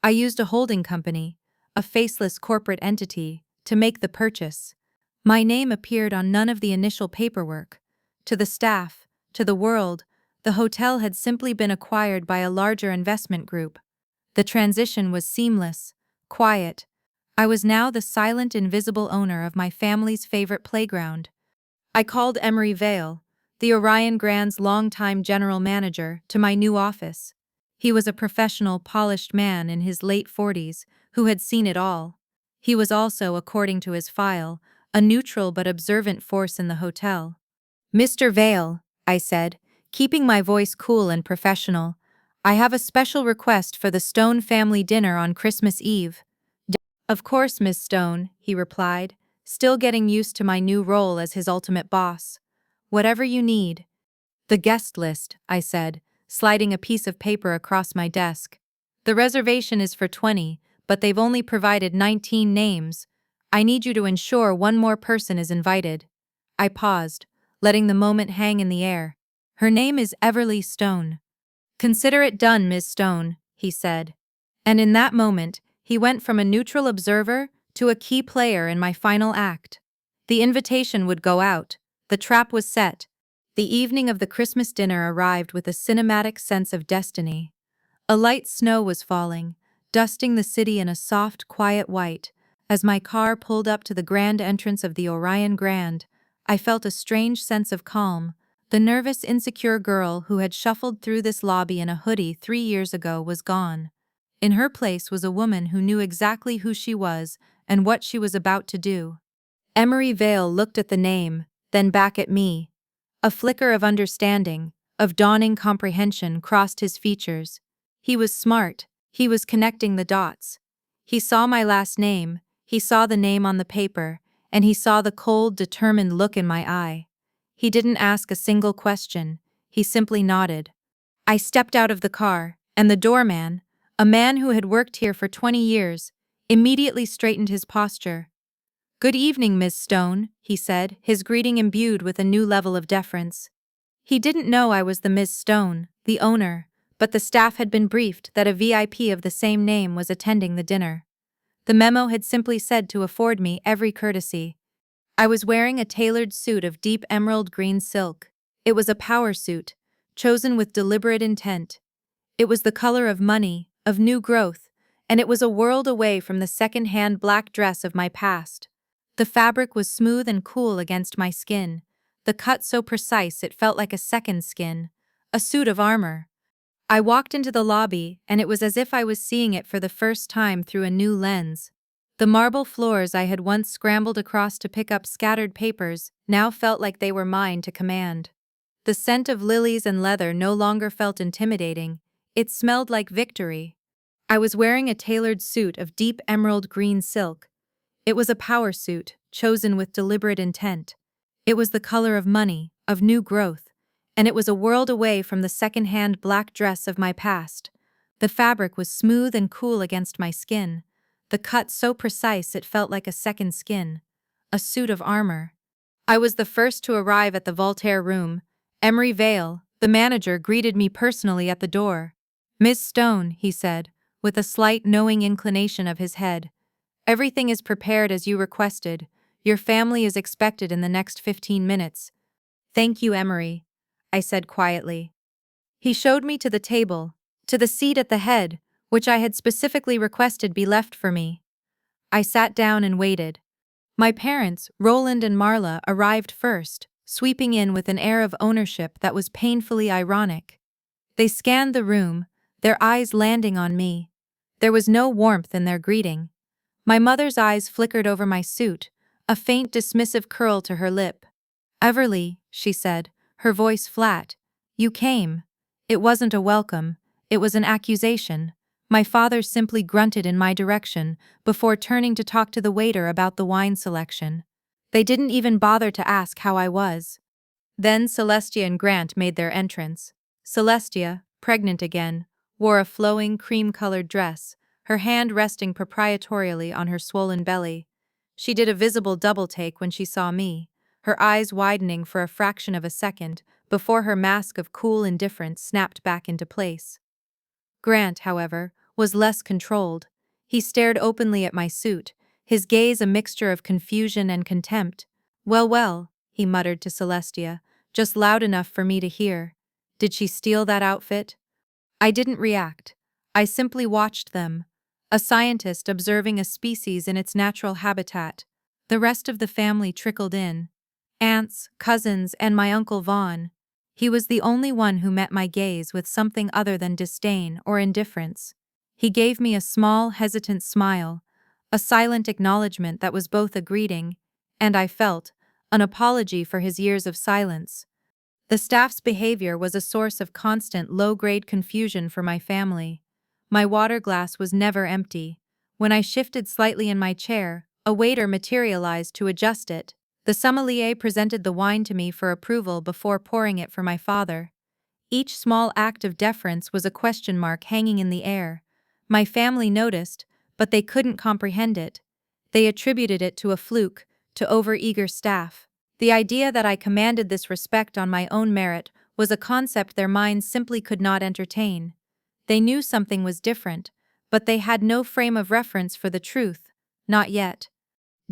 I used a holding company, a faceless corporate entity, to make the purchase. My name appeared on none of the initial paperwork. To the staff, to the world, the hotel had simply been acquired by a larger investment group. The transition was seamless, quiet. I was now the silent, invisible owner of my family's favorite playground. I called Emery Vale, the Orion Grand's longtime general manager, to my new office. He was a professional, polished man in his late 40s who had seen it all. He was also, according to his file, a neutral but observant force in the hotel. "Mr. Vale," I said, keeping my voice cool and professional, "I have a special request for the Stone family dinner on Christmas Eve." "Of course, Miss Stone," he replied, still getting used to my new role as his ultimate boss. "Whatever you need." "The guest list," I said, sliding a piece of paper across my desk. "The reservation is for 20, but they've only provided 19 names. I need you to ensure one more person is invited." I paused, letting the moment hang in the air. "Her name is Everly Stone." "Consider it done, Ms. Stone," he said. And in that moment, he went from a neutral observer to a key player in my final act. The invitation would go out. The trap was set. The evening of the Christmas dinner arrived with a cinematic sense of destiny. A light snow was falling, dusting the city in a soft, quiet white. As my car pulled up to the grand entrance of the Orion Grand, I felt a strange sense of calm. The nervous, insecure girl who had shuffled through this lobby in a hoodie 3 years ago was gone. In her place was a woman who knew exactly who she was and what she was about to do. Emery Vale looked at the name, then back at me. A flicker of understanding, of dawning comprehension crossed his features. He was smart, he was connecting the dots. He saw my last name, he saw the name on the paper, and he saw the cold, determined look in my eye. He didn't ask a single question, he simply nodded. I stepped out of the car, And the doorman, a man who had worked here for 20 years, immediately straightened his posture. "Good evening, Miss Stone," he said, his greeting imbued with a new level of deference. He didn't know I was the Miss Stone, the owner, but the staff had been briefed that a VIP of the same name was attending the dinner. The memo had simply said to afford me every courtesy. I was wearing a tailored suit of deep emerald green silk. It was a power suit, chosen with deliberate intent. It was the color of money, of new growth, and it was a world away from the second-hand black dress of my past. The fabric was smooth and cool against my skin, the cut so precise it felt like a second skin, a suit of armor. I walked into the lobby, and it was as if I was seeing it for the first time through a new lens. The marble floors I had once scrambled across to pick up scattered papers now felt like they were mine to command. The scent of lilies and leather no longer felt intimidating, it smelled like victory. I was wearing a tailored suit of deep emerald green silk. It was a power suit, chosen with deliberate intent. It was the color of money, of new growth, and it was a world away from the second-hand black dress of my past. The fabric was smooth and cool against my skin, the cut so precise it felt like a second skin, a suit of armor. I was the first to arrive at the Voltaire room. Emery Vale, the manager, greeted me personally at the door. "Miss Stone," he said, with a slight knowing inclination of his head. "Everything is prepared as you requested. Your family is expected in the next 15 minutes. "Thank you, Emery," I said quietly. He showed me to the table, to the seat at the head, which I had specifically requested be left for me. I sat down and waited. My parents, Roland and Marla, arrived first, sweeping in with an air of ownership that was painfully ironic. They scanned the room, their eyes landing on me. There was no warmth in their greeting. My mother's eyes flickered over my suit, a faint dismissive curl to her lip. "Everly," she said, her voice flat. "You came." It wasn't a welcome, it was an accusation. My father simply grunted in my direction before turning to talk to the waiter about the wine selection. They didn't even bother to ask how I was. Then Celestia and Grant made their entrance. Celestia, pregnant again, wore a flowing cream-colored dress, her hand resting proprietorially on her swollen belly. She did a visible double-take when she saw me, her eyes widening for a fraction of a second before her mask of cool indifference snapped back into place. Grant, however, was less controlled. He stared openly at my suit, his gaze a mixture of confusion and contempt. "Well, well," he muttered to Celestia, just loud enough for me to hear. "Did she steal that outfit?" I didn't react. I simply watched them. A scientist observing a species in its natural habitat. The rest of the family trickled in. Aunts, cousins, and my Uncle Vaughn. He was the only one who met my gaze with something other than disdain or indifference. He gave me a small, hesitant smile, a silent acknowledgement that was both a greeting, and I felt, an apology for his years of silence. The staff's behavior was a source of constant low-grade confusion for my family. My water glass was never empty. When I shifted slightly in my chair, a waiter materialized to adjust it. The sommelier presented the wine to me for approval before pouring it for my father. Each small act of deference was a question mark hanging in the air. My family noticed, but they couldn't comprehend it. They attributed it to a fluke, to overeager staff. The idea that I commanded this respect on my own merit was a concept their minds simply could not entertain. They knew something was different, but they had no frame of reference for the truth, not yet.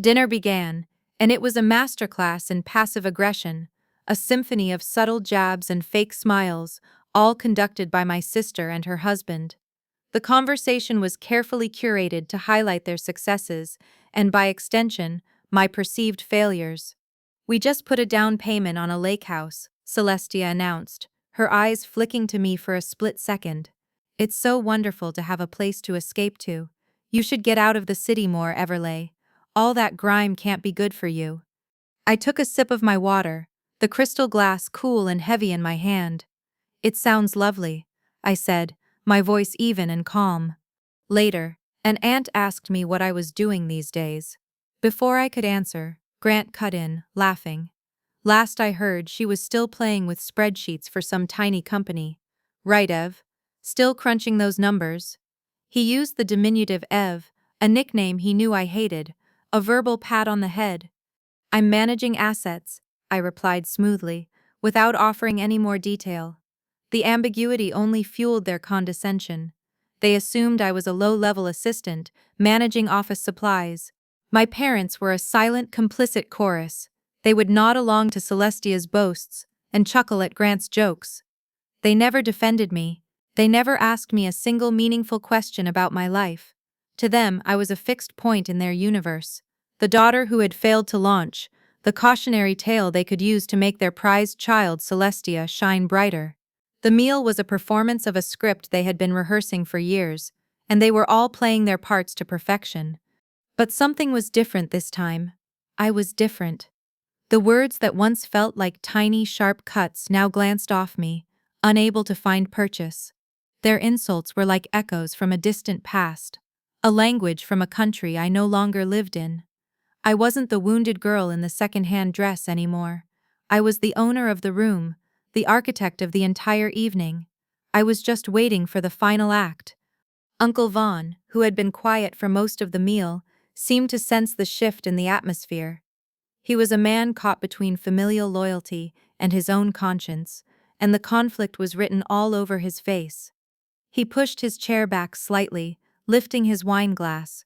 Dinner began, and it was a masterclass in passive aggression, a symphony of subtle jabs and fake smiles, all conducted by my sister and her husband. The conversation was carefully curated to highlight their successes, and by extension, my perceived failures. "We just put a down payment on a lake house," Celestia announced, her eyes flicking to me for a split second. "It's so wonderful to have a place to escape to. You should get out of the city more, Everleigh. All that grime can't be good for you." I took a sip of my water, the crystal glass cool and heavy in my hand. "It sounds lovely," I said, my voice even and calm. Later, an aunt asked me what I was doing these days. Before I could answer, Grant cut in, laughing. Last I heard, she was still playing with spreadsheets for some tiny company. "Right, Ev?" still crunching those numbers. He used the diminutive Ev, a nickname he knew I hated, a verbal pat on the head. "I'm managing assets," I replied smoothly, without offering any more detail. The ambiguity only fueled their condescension. They assumed I was a low-level assistant, managing office supplies. My parents were a silent, complicit chorus. They would nod along to Celestia's boasts and chuckle at Grant's jokes. They never defended me. They never asked me a single meaningful question about my life. To them, I was a fixed point in their universe. The daughter who had failed to launch, the cautionary tale they could use to make their prized child, Celestia, shine brighter. The meal was a performance of a script they had been rehearsing for years, and they were all playing their parts to perfection. But something was different this time. I was different. The words that once felt like tiny, sharp cuts now glanced off me, unable to find purchase. Their insults were like echoes from a distant past, a language from a country I no longer lived in. I wasn't the wounded girl in the second-hand dress anymore. I was the owner of the room, the architect of the entire evening. I was just waiting for the final act. Uncle Vaughn, who had been quiet for most of the meal, seemed to sense the shift in the atmosphere. He was a man caught between familial loyalty and his own conscience, and the conflict was written all over his face. He pushed his chair back slightly, lifting his wine glass.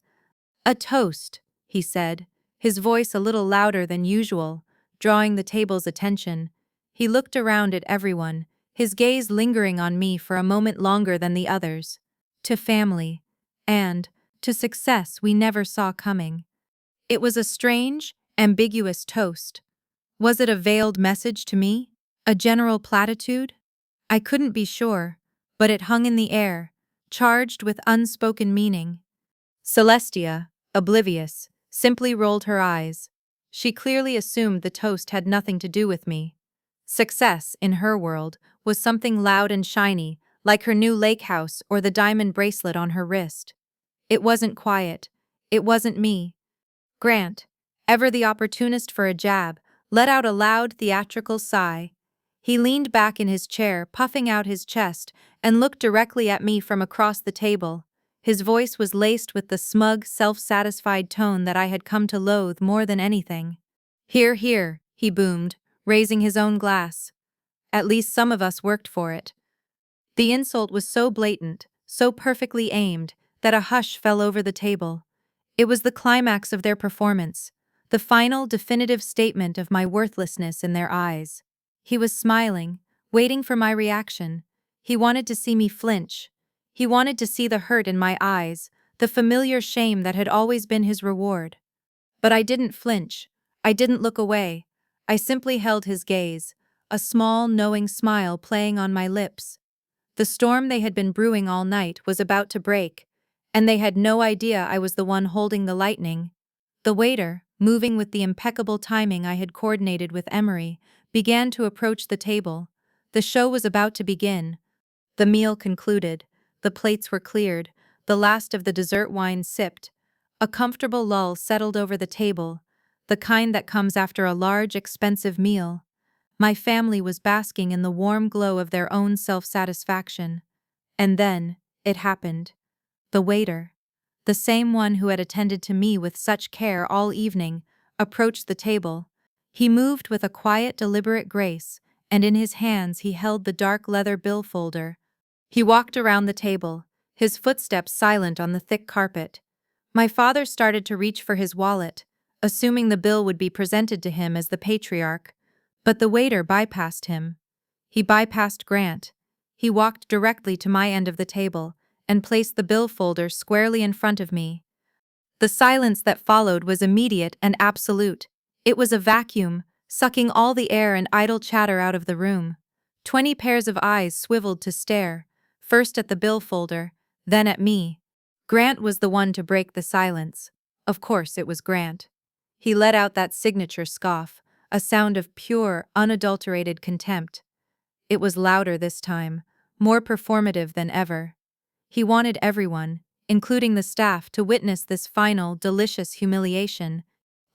"A toast," he said, his voice a little louder than usual, drawing the table's attention. He looked around at everyone, his gaze lingering on me for a moment longer than the others. "To family. And to success we never saw coming." It was a strange, ambiguous toast. Was it a veiled message to me? A general platitude? I couldn't be sure, but it hung in the air, charged with unspoken meaning. Celestia, oblivious, simply rolled her eyes. She clearly assumed the toast had nothing to do with me. Success, in her world, was something loud and shiny, like her new lake house or the diamond bracelet on her wrist. It wasn't quiet. It wasn't me. Grant, ever the opportunist for a jab, let out a loud theatrical sigh. He leaned back in his chair, puffing out his chest, and looked directly at me from across the table. His voice was laced with the smug, self-satisfied tone that I had come to loathe more than anything. "Hear, hear," he boomed, raising his own glass. "At least some of us worked for it." The insult was so blatant, so perfectly aimed, that a hush fell over the table. It was the climax of their performance, the final, definitive statement of my worthlessness in their eyes. He was smiling, waiting for my reaction. He wanted to see me flinch. He wanted to see the hurt in my eyes, the familiar shame that had always been his reward. But I didn't flinch. I didn't look away. I simply held his gaze, a small, knowing smile playing on my lips. The storm they had been brewing all night was about to break, and they had no idea I was the one holding the lightning. The waiter, moving with the impeccable timing I had coordinated with Emery, began to approach the table. The show was about to begin. The meal concluded. The plates were cleared, the last of the dessert wine sipped. A comfortable lull settled over the table, the kind that comes after a large, expensive meal. My family was basking in the warm glow of their own self-satisfaction. And then, it happened. The waiter, the same one who had attended to me with such care all evening, approached the table. He moved with a quiet, deliberate grace, and in his hands he held the dark leather bill folder. He walked around the table, his footsteps silent on the thick carpet. My father started to reach for his wallet, assuming the bill would be presented to him as the patriarch. But the waiter bypassed him. He bypassed Grant. He walked directly to my end of the table and placed the bill folder squarely in front of me. The silence that followed was immediate and absolute. It was a vacuum, sucking all the air and idle chatter out of the room. 20 pairs of eyes swiveled to stare, first at the bill folder, then at me. Grant was the one to break the silence. Of course it was Grant. He let out that signature scoff, a sound of pure, unadulterated contempt. It was louder this time, more performative than ever. He wanted everyone, including the staff, to witness this final, delicious humiliation.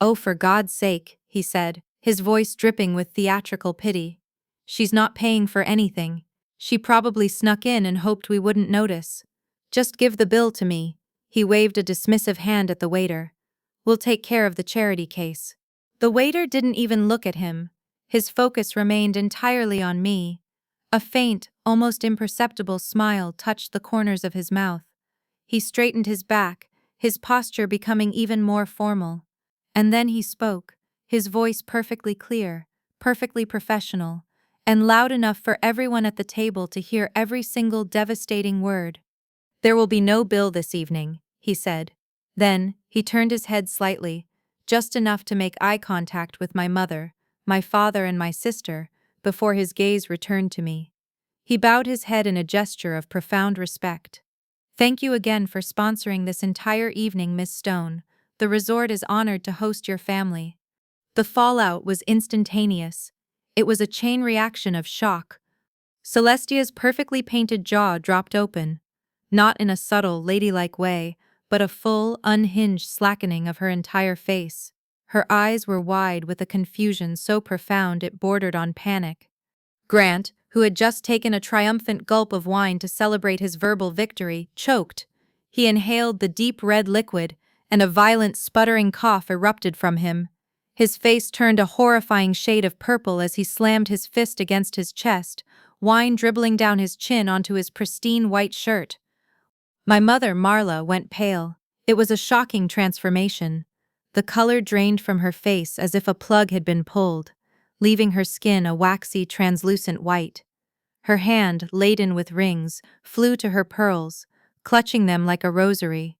"Oh, for God's sake," he said, his voice dripping with theatrical pity. "She's not paying for anything. She probably snuck in and hoped we wouldn't notice. Just give the bill to me. He waved a dismissive hand at the waiter. We'll take care of the charity case. The waiter didn't even look at him. His focus remained entirely on me. A faint, almost imperceptible smile touched the corners of his mouth. He straightened his back, his posture becoming even more formal. And then he spoke, his voice perfectly clear, perfectly professional, and loud enough for everyone at the table to hear every single devastating word. There will be no bill this evening, he said. Then, he turned his head slightly, just enough to make eye contact with my mother, my father and my sister, before his gaze returned to me. He bowed his head in a gesture of profound respect. Thank you again for sponsoring this entire evening, Miss Stone. The resort is honored to host your family. The fallout was instantaneous. It was a chain reaction of shock. Celestia's perfectly painted jaw dropped open, not in a subtle, ladylike way, but a full, unhinged slackening of her entire face. Her eyes were wide with a confusion so profound it bordered on panic. Grant, who had just taken a triumphant gulp of wine to celebrate his verbal victory, choked. He inhaled the deep red liquid, and a violent sputtering cough erupted from him. His face turned a horrifying shade of purple as he slammed his fist against his chest, wine dribbling down his chin onto his pristine white shirt. My mother, Marla, went pale. It was a shocking transformation. The color drained from her face as if a plug had been pulled, leaving her skin a waxy, translucent white. Her hand, laden with rings, flew to her pearls, clutching them like a rosary.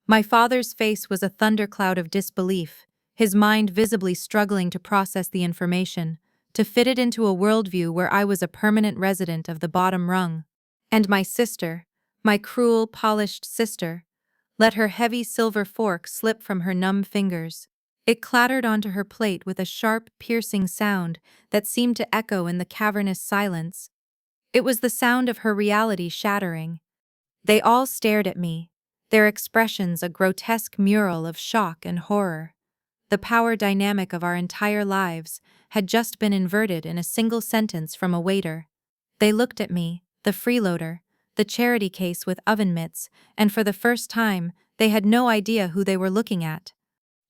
My father's face was a thundercloud of disbelief, his mind visibly struggling to process the information, to fit it into a worldview where I was a permanent resident of the bottom rung. And my sister, my cruel, polished sister, let her heavy silver fork slip from her numb fingers. It clattered onto her plate with a sharp, piercing sound that seemed to echo in the cavernous silence. It was the sound of her reality shattering. They all stared at me, their expressions a grotesque mural of shock and horror. The power dynamic of our entire lives had just been inverted in a single sentence from a waiter. They looked at me, the freeloader, the charity case with oven mitts, and for the first time, they had no idea who they were looking at.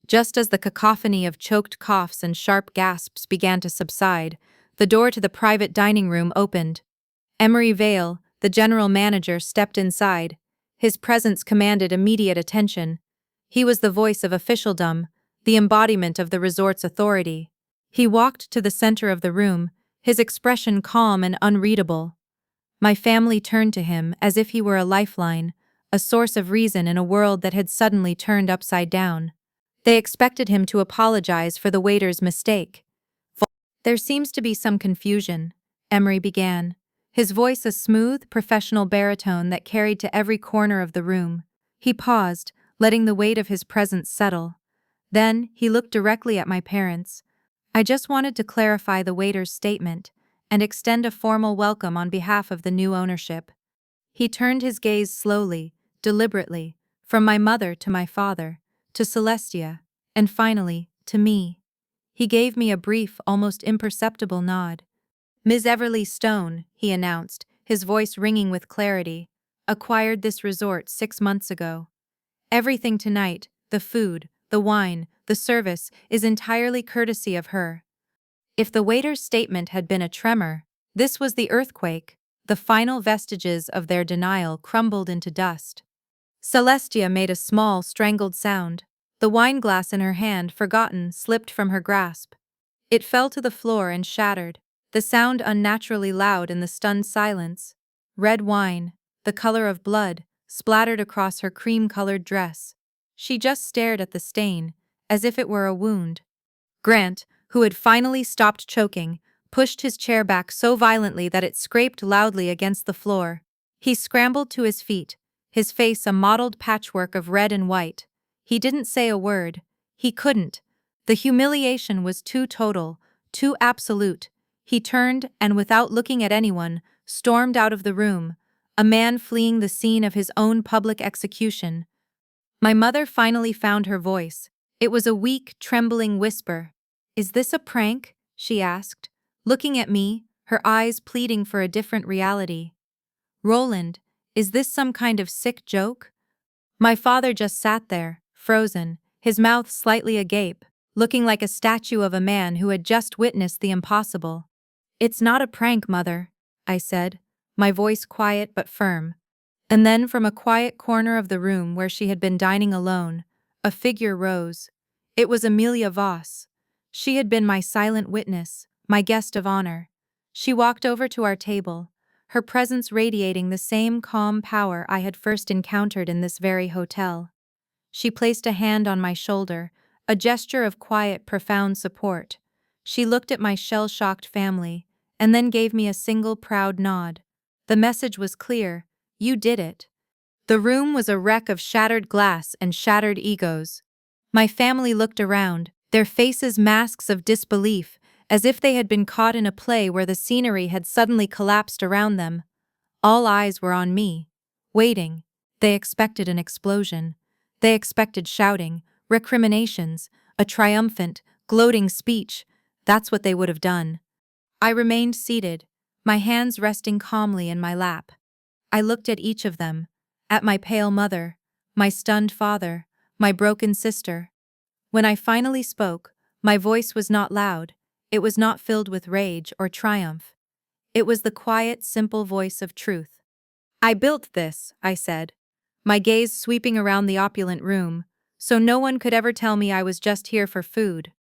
Just as the cacophony of choked coughs and sharp gasps began to subside, the door to the private dining room opened. Emery Vale, the general manager, stepped inside. His presence commanded immediate attention. He was the voice of officialdom, the embodiment of the resort's authority. He walked to the center of the room, his expression calm and unreadable. My family turned to him as if he were a lifeline, a source of reason in a world that had suddenly turned upside down. They expected him to apologize for the waiter's mistake. There seems to be some confusion, Emery began, his voice a smooth, professional baritone that carried to every corner of the room. He paused, letting the weight of his presence settle. Then, he looked directly at my parents. I just wanted to clarify the waiter's statement and extend a formal welcome on behalf of the new ownership. He turned his gaze slowly, deliberately, from my mother to my father, to Celestia, and finally, to me. He gave me a brief, almost imperceptible nod. Ms. Everly Stone, he announced, his voice ringing with clarity, acquired this resort 6 months ago. Everything tonight, the food, the wine, the service, is entirely courtesy of her. If the waiter's statement had been a tremor, this was the earthquake. The final vestiges of their denial crumbled into dust. Celestia made a small, strangled sound. The wineglass in her hand, forgotten, slipped from her grasp. It fell to the floor and shattered, the sound unnaturally loud in the stunned silence. Red wine, the color of blood, splattered across her cream-colored dress. She just stared at the stain, as if it were a wound. Grant, who had finally stopped choking, pushed his chair back so violently that it scraped loudly against the floor. He scrambled to his feet, his face a mottled patchwork of red and white. He didn't say a word. He couldn't. The humiliation was too total, too absolute. He turned and, without looking at anyone, stormed out of the room, a man fleeing the scene of his own public execution. My mother finally found her voice. It was a weak, trembling whisper. "Is this a prank?" she asked, looking at me, her eyes pleading for a different reality. Roland, is this some kind of sick joke? My father just sat there, frozen, his mouth slightly agape, looking like a statue of a man who had just witnessed the impossible. It's not a prank, Mother, I said, my voice quiet but firm. And then from a quiet corner of the room where she had been dining alone, a figure rose. It was Amelia Voss. She had been my silent witness, my guest of honor. She walked over to our table, her presence radiating the same calm power I had first encountered in this very hotel. She placed a hand on my shoulder, a gesture of quiet, profound support. She looked at my shell-shocked family, and then gave me a single proud nod. The message was clear: you did it. The room was a wreck of shattered glass and shattered egos. My family looked around, their faces masks of disbelief, as if they had been caught in a play where the scenery had suddenly collapsed around them. All eyes were on me, waiting. They expected an explosion. They expected shouting, recriminations, a triumphant, gloating speech. That's what they would have done. I remained seated, my hands resting calmly in my lap. I looked at each of them, at my pale mother, my stunned father, my broken sister. When I finally spoke, my voice was not loud, it was not filled with rage or triumph. It was the quiet, simple voice of truth. I built this, I said, my gaze sweeping around the opulent room, so no one could ever tell me I was just here for food.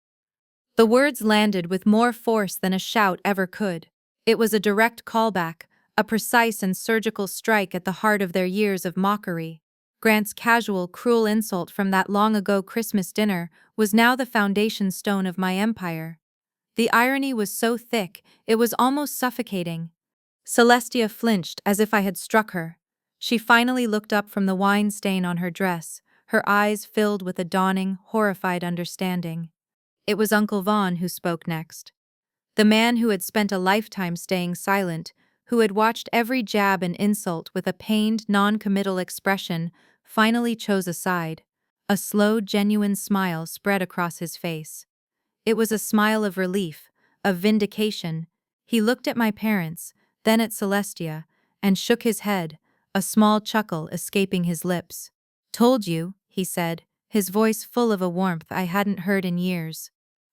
The words landed with more force than a shout ever could. It was a direct callback, a precise and surgical strike at the heart of their years of mockery. Grant's casual, cruel insult from that long-ago Christmas dinner was now the foundation stone of my empire. The irony was so thick, it was almost suffocating. Celestia flinched as if I had struck her. She finally looked up from the wine stain on her dress, her eyes filled with a dawning, horrified understanding. It was Uncle Vaughn who spoke next. The man who had spent a lifetime staying silent, who had watched every jab and insult with a pained, non-committal expression, finally chose a side. A slow, genuine smile spread across his face. It was a smile of relief, of vindication. He looked at my parents, then at Celestia, and shook his head, a small chuckle escaping his lips. "Told you," he said, his voice full of a warmth I hadn't heard in years.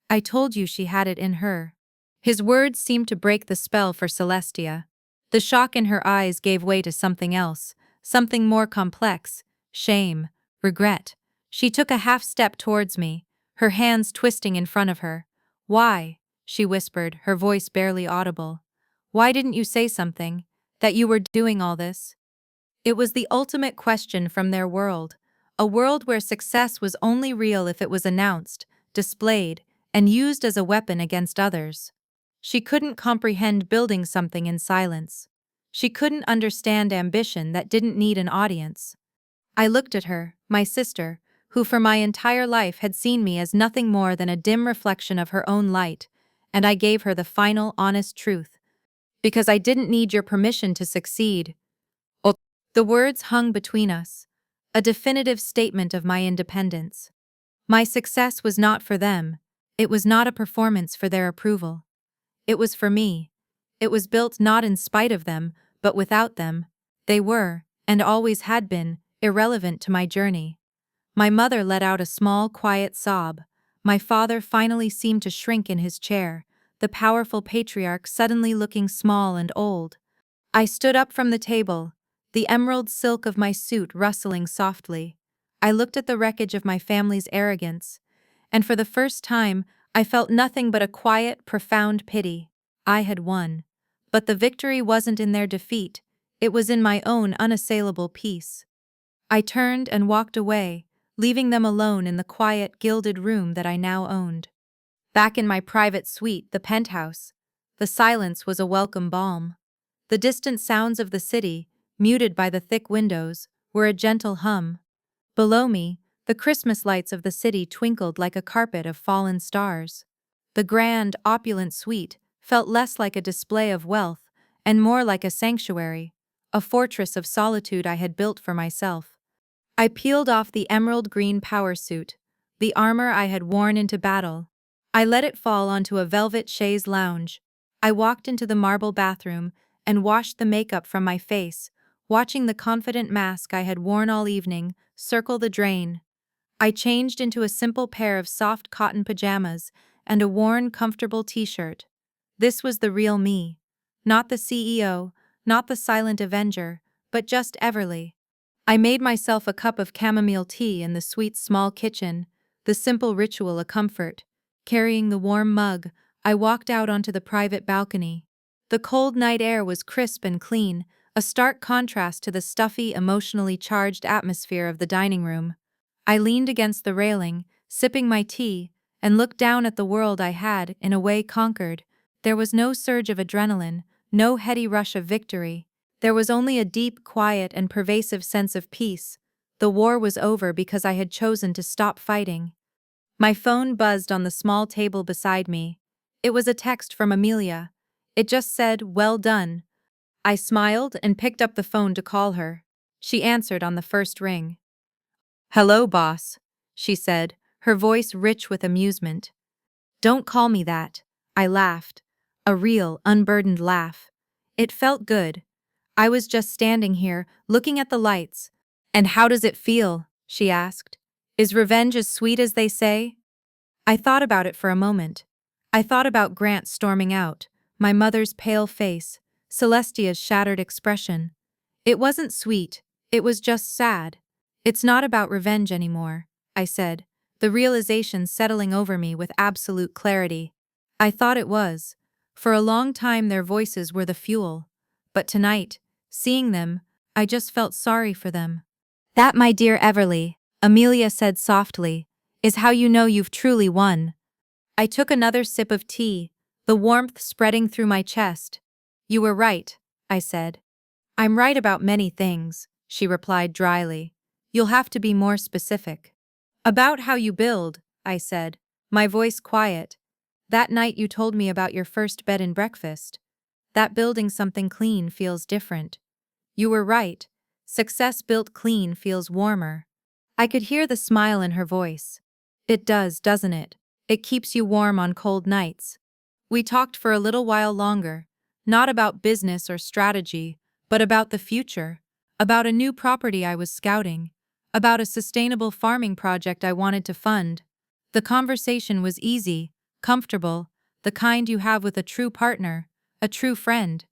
"I told you she had it in her." His words seemed to break the spell for Celestia. The shock in her eyes gave way to something else, something more complex: shame, regret. She took a half-step towards me, her hands twisting in front of her. "Why?" she whispered, her voice barely audible. "Why didn't you say something? That you were doing all this?" It was the ultimate question from their world, a world where success was only real if it was announced, displayed, and used as a weapon against others. She couldn't comprehend building something in silence. She couldn't understand ambition that didn't need an audience. I looked at her, my sister, who for my entire life had seen me as nothing more than a dim reflection of her own light, and I gave her the final, honest truth. "Because I didn't need your permission to succeed." Oh. The words hung between us, a definitive statement of my independence. My success was not for them, it was not a performance for their approval. It was for me. It was built not in spite of them, but without them. They were, and always had been, irrelevant to my journey. My mother let out a small, quiet sob. My father finally seemed to shrink in his chair, the powerful patriarch suddenly looking small and old. I stood up from the table, the emerald silk of my suit rustling softly. I looked at the wreckage of my family's arrogance, and for the first time, I felt nothing but a quiet, profound pity. I had won. But the victory wasn't in their defeat, it was in my own unassailable peace. I turned and walked away, leaving them alone in the quiet, gilded room that I now owned. Back in my private suite, the penthouse, the silence was a welcome balm. The distant sounds of the city, muted by the thick windows, were a gentle hum. Below me, the Christmas lights of the city twinkled like a carpet of fallen stars. The grand, opulent suite felt less like a display of wealth and more like a sanctuary, a fortress of solitude I had built for myself. I peeled off the emerald green power suit, the armor I had worn into battle. I let it fall onto a velvet chaise lounge. I walked into the marble bathroom and washed the makeup from my face, watching the confident mask I had worn all evening circle the drain. I changed into a simple pair of soft cotton pajamas and a worn, comfortable t-shirt. This was the real me. Not the CEO, not the silent avenger, but just Everly. I made myself a cup of chamomile tea in the sweet small kitchen, the simple ritual a comfort. Carrying the warm mug, I walked out onto the private balcony. The cold night air was crisp and clean, a stark contrast to the stuffy, emotionally charged atmosphere of the dining room. I leaned against the railing, sipping my tea, and looked down at the world I had, in a way, conquered. There was no surge of adrenaline, no heady rush of victory. There was only a deep, quiet, and pervasive sense of peace. The war was over because I had chosen to stop fighting. My phone buzzed on the small table beside me. It was a text from Amelia. It just said, "Well done." I smiled and picked up the phone to call her. She answered on the first ring. "Hello, boss," she said, her voice rich with amusement. "Don't call me that." I laughed. A real, unburdened laugh. It felt good. I was just standing here, looking at the lights. "And how does it feel?" she asked. "Is revenge as sweet as they say?" I thought about it for a moment. I thought about Grant storming out, my mother's pale face, Celestia's shattered expression. It wasn't sweet, it was just sad. "It's not about revenge anymore," I said, the realization settling over me with absolute clarity. I thought it was. For a long time their voices were the fuel. But tonight, seeing them, I just felt sorry for them. "That, my dear Everly," Amelia said softly, "is how you know you've truly won." I took another sip of tea, the warmth spreading through my chest. "You were right," I said. "I'm right about many things," she replied dryly. "You'll have to be more specific." "About how you build," I said, my voice quiet. "That night you told me about your first bed and breakfast. That building something clean feels different. You were right. Success built clean feels warmer." I could hear the smile in her voice. "It does, doesn't it? It keeps you warm on cold nights." We talked for a little while longer, not about business or strategy, but about the future, about a new property I was scouting, about a sustainable farming project I wanted to fund. The conversation was easy, comfortable, the kind you have with a true partner, a true friend.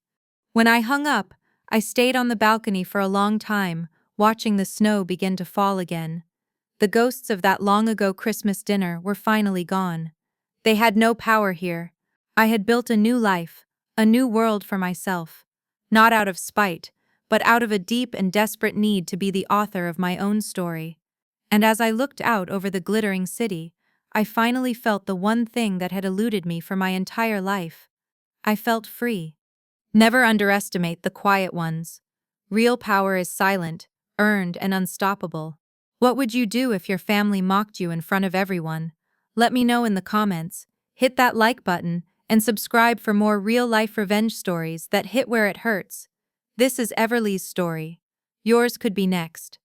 When I hung up, I stayed on the balcony for a long time, watching the snow begin to fall again. The ghosts of that long-ago Christmas dinner were finally gone. They had no power here. I had built a new life, a new world for myself. Not out of spite, but out of a deep and desperate need to be the author of my own story. And as I looked out over the glittering city, I finally felt the one thing that had eluded me for my entire life. I felt free. Never underestimate the quiet ones. Real power is silent, earned, and unstoppable. What would you do if your family mocked you in front of everyone? Let me know in the comments. Hit that like button and subscribe for more real-life revenge stories that hit where it hurts. This is Everly's story. Yours could be next.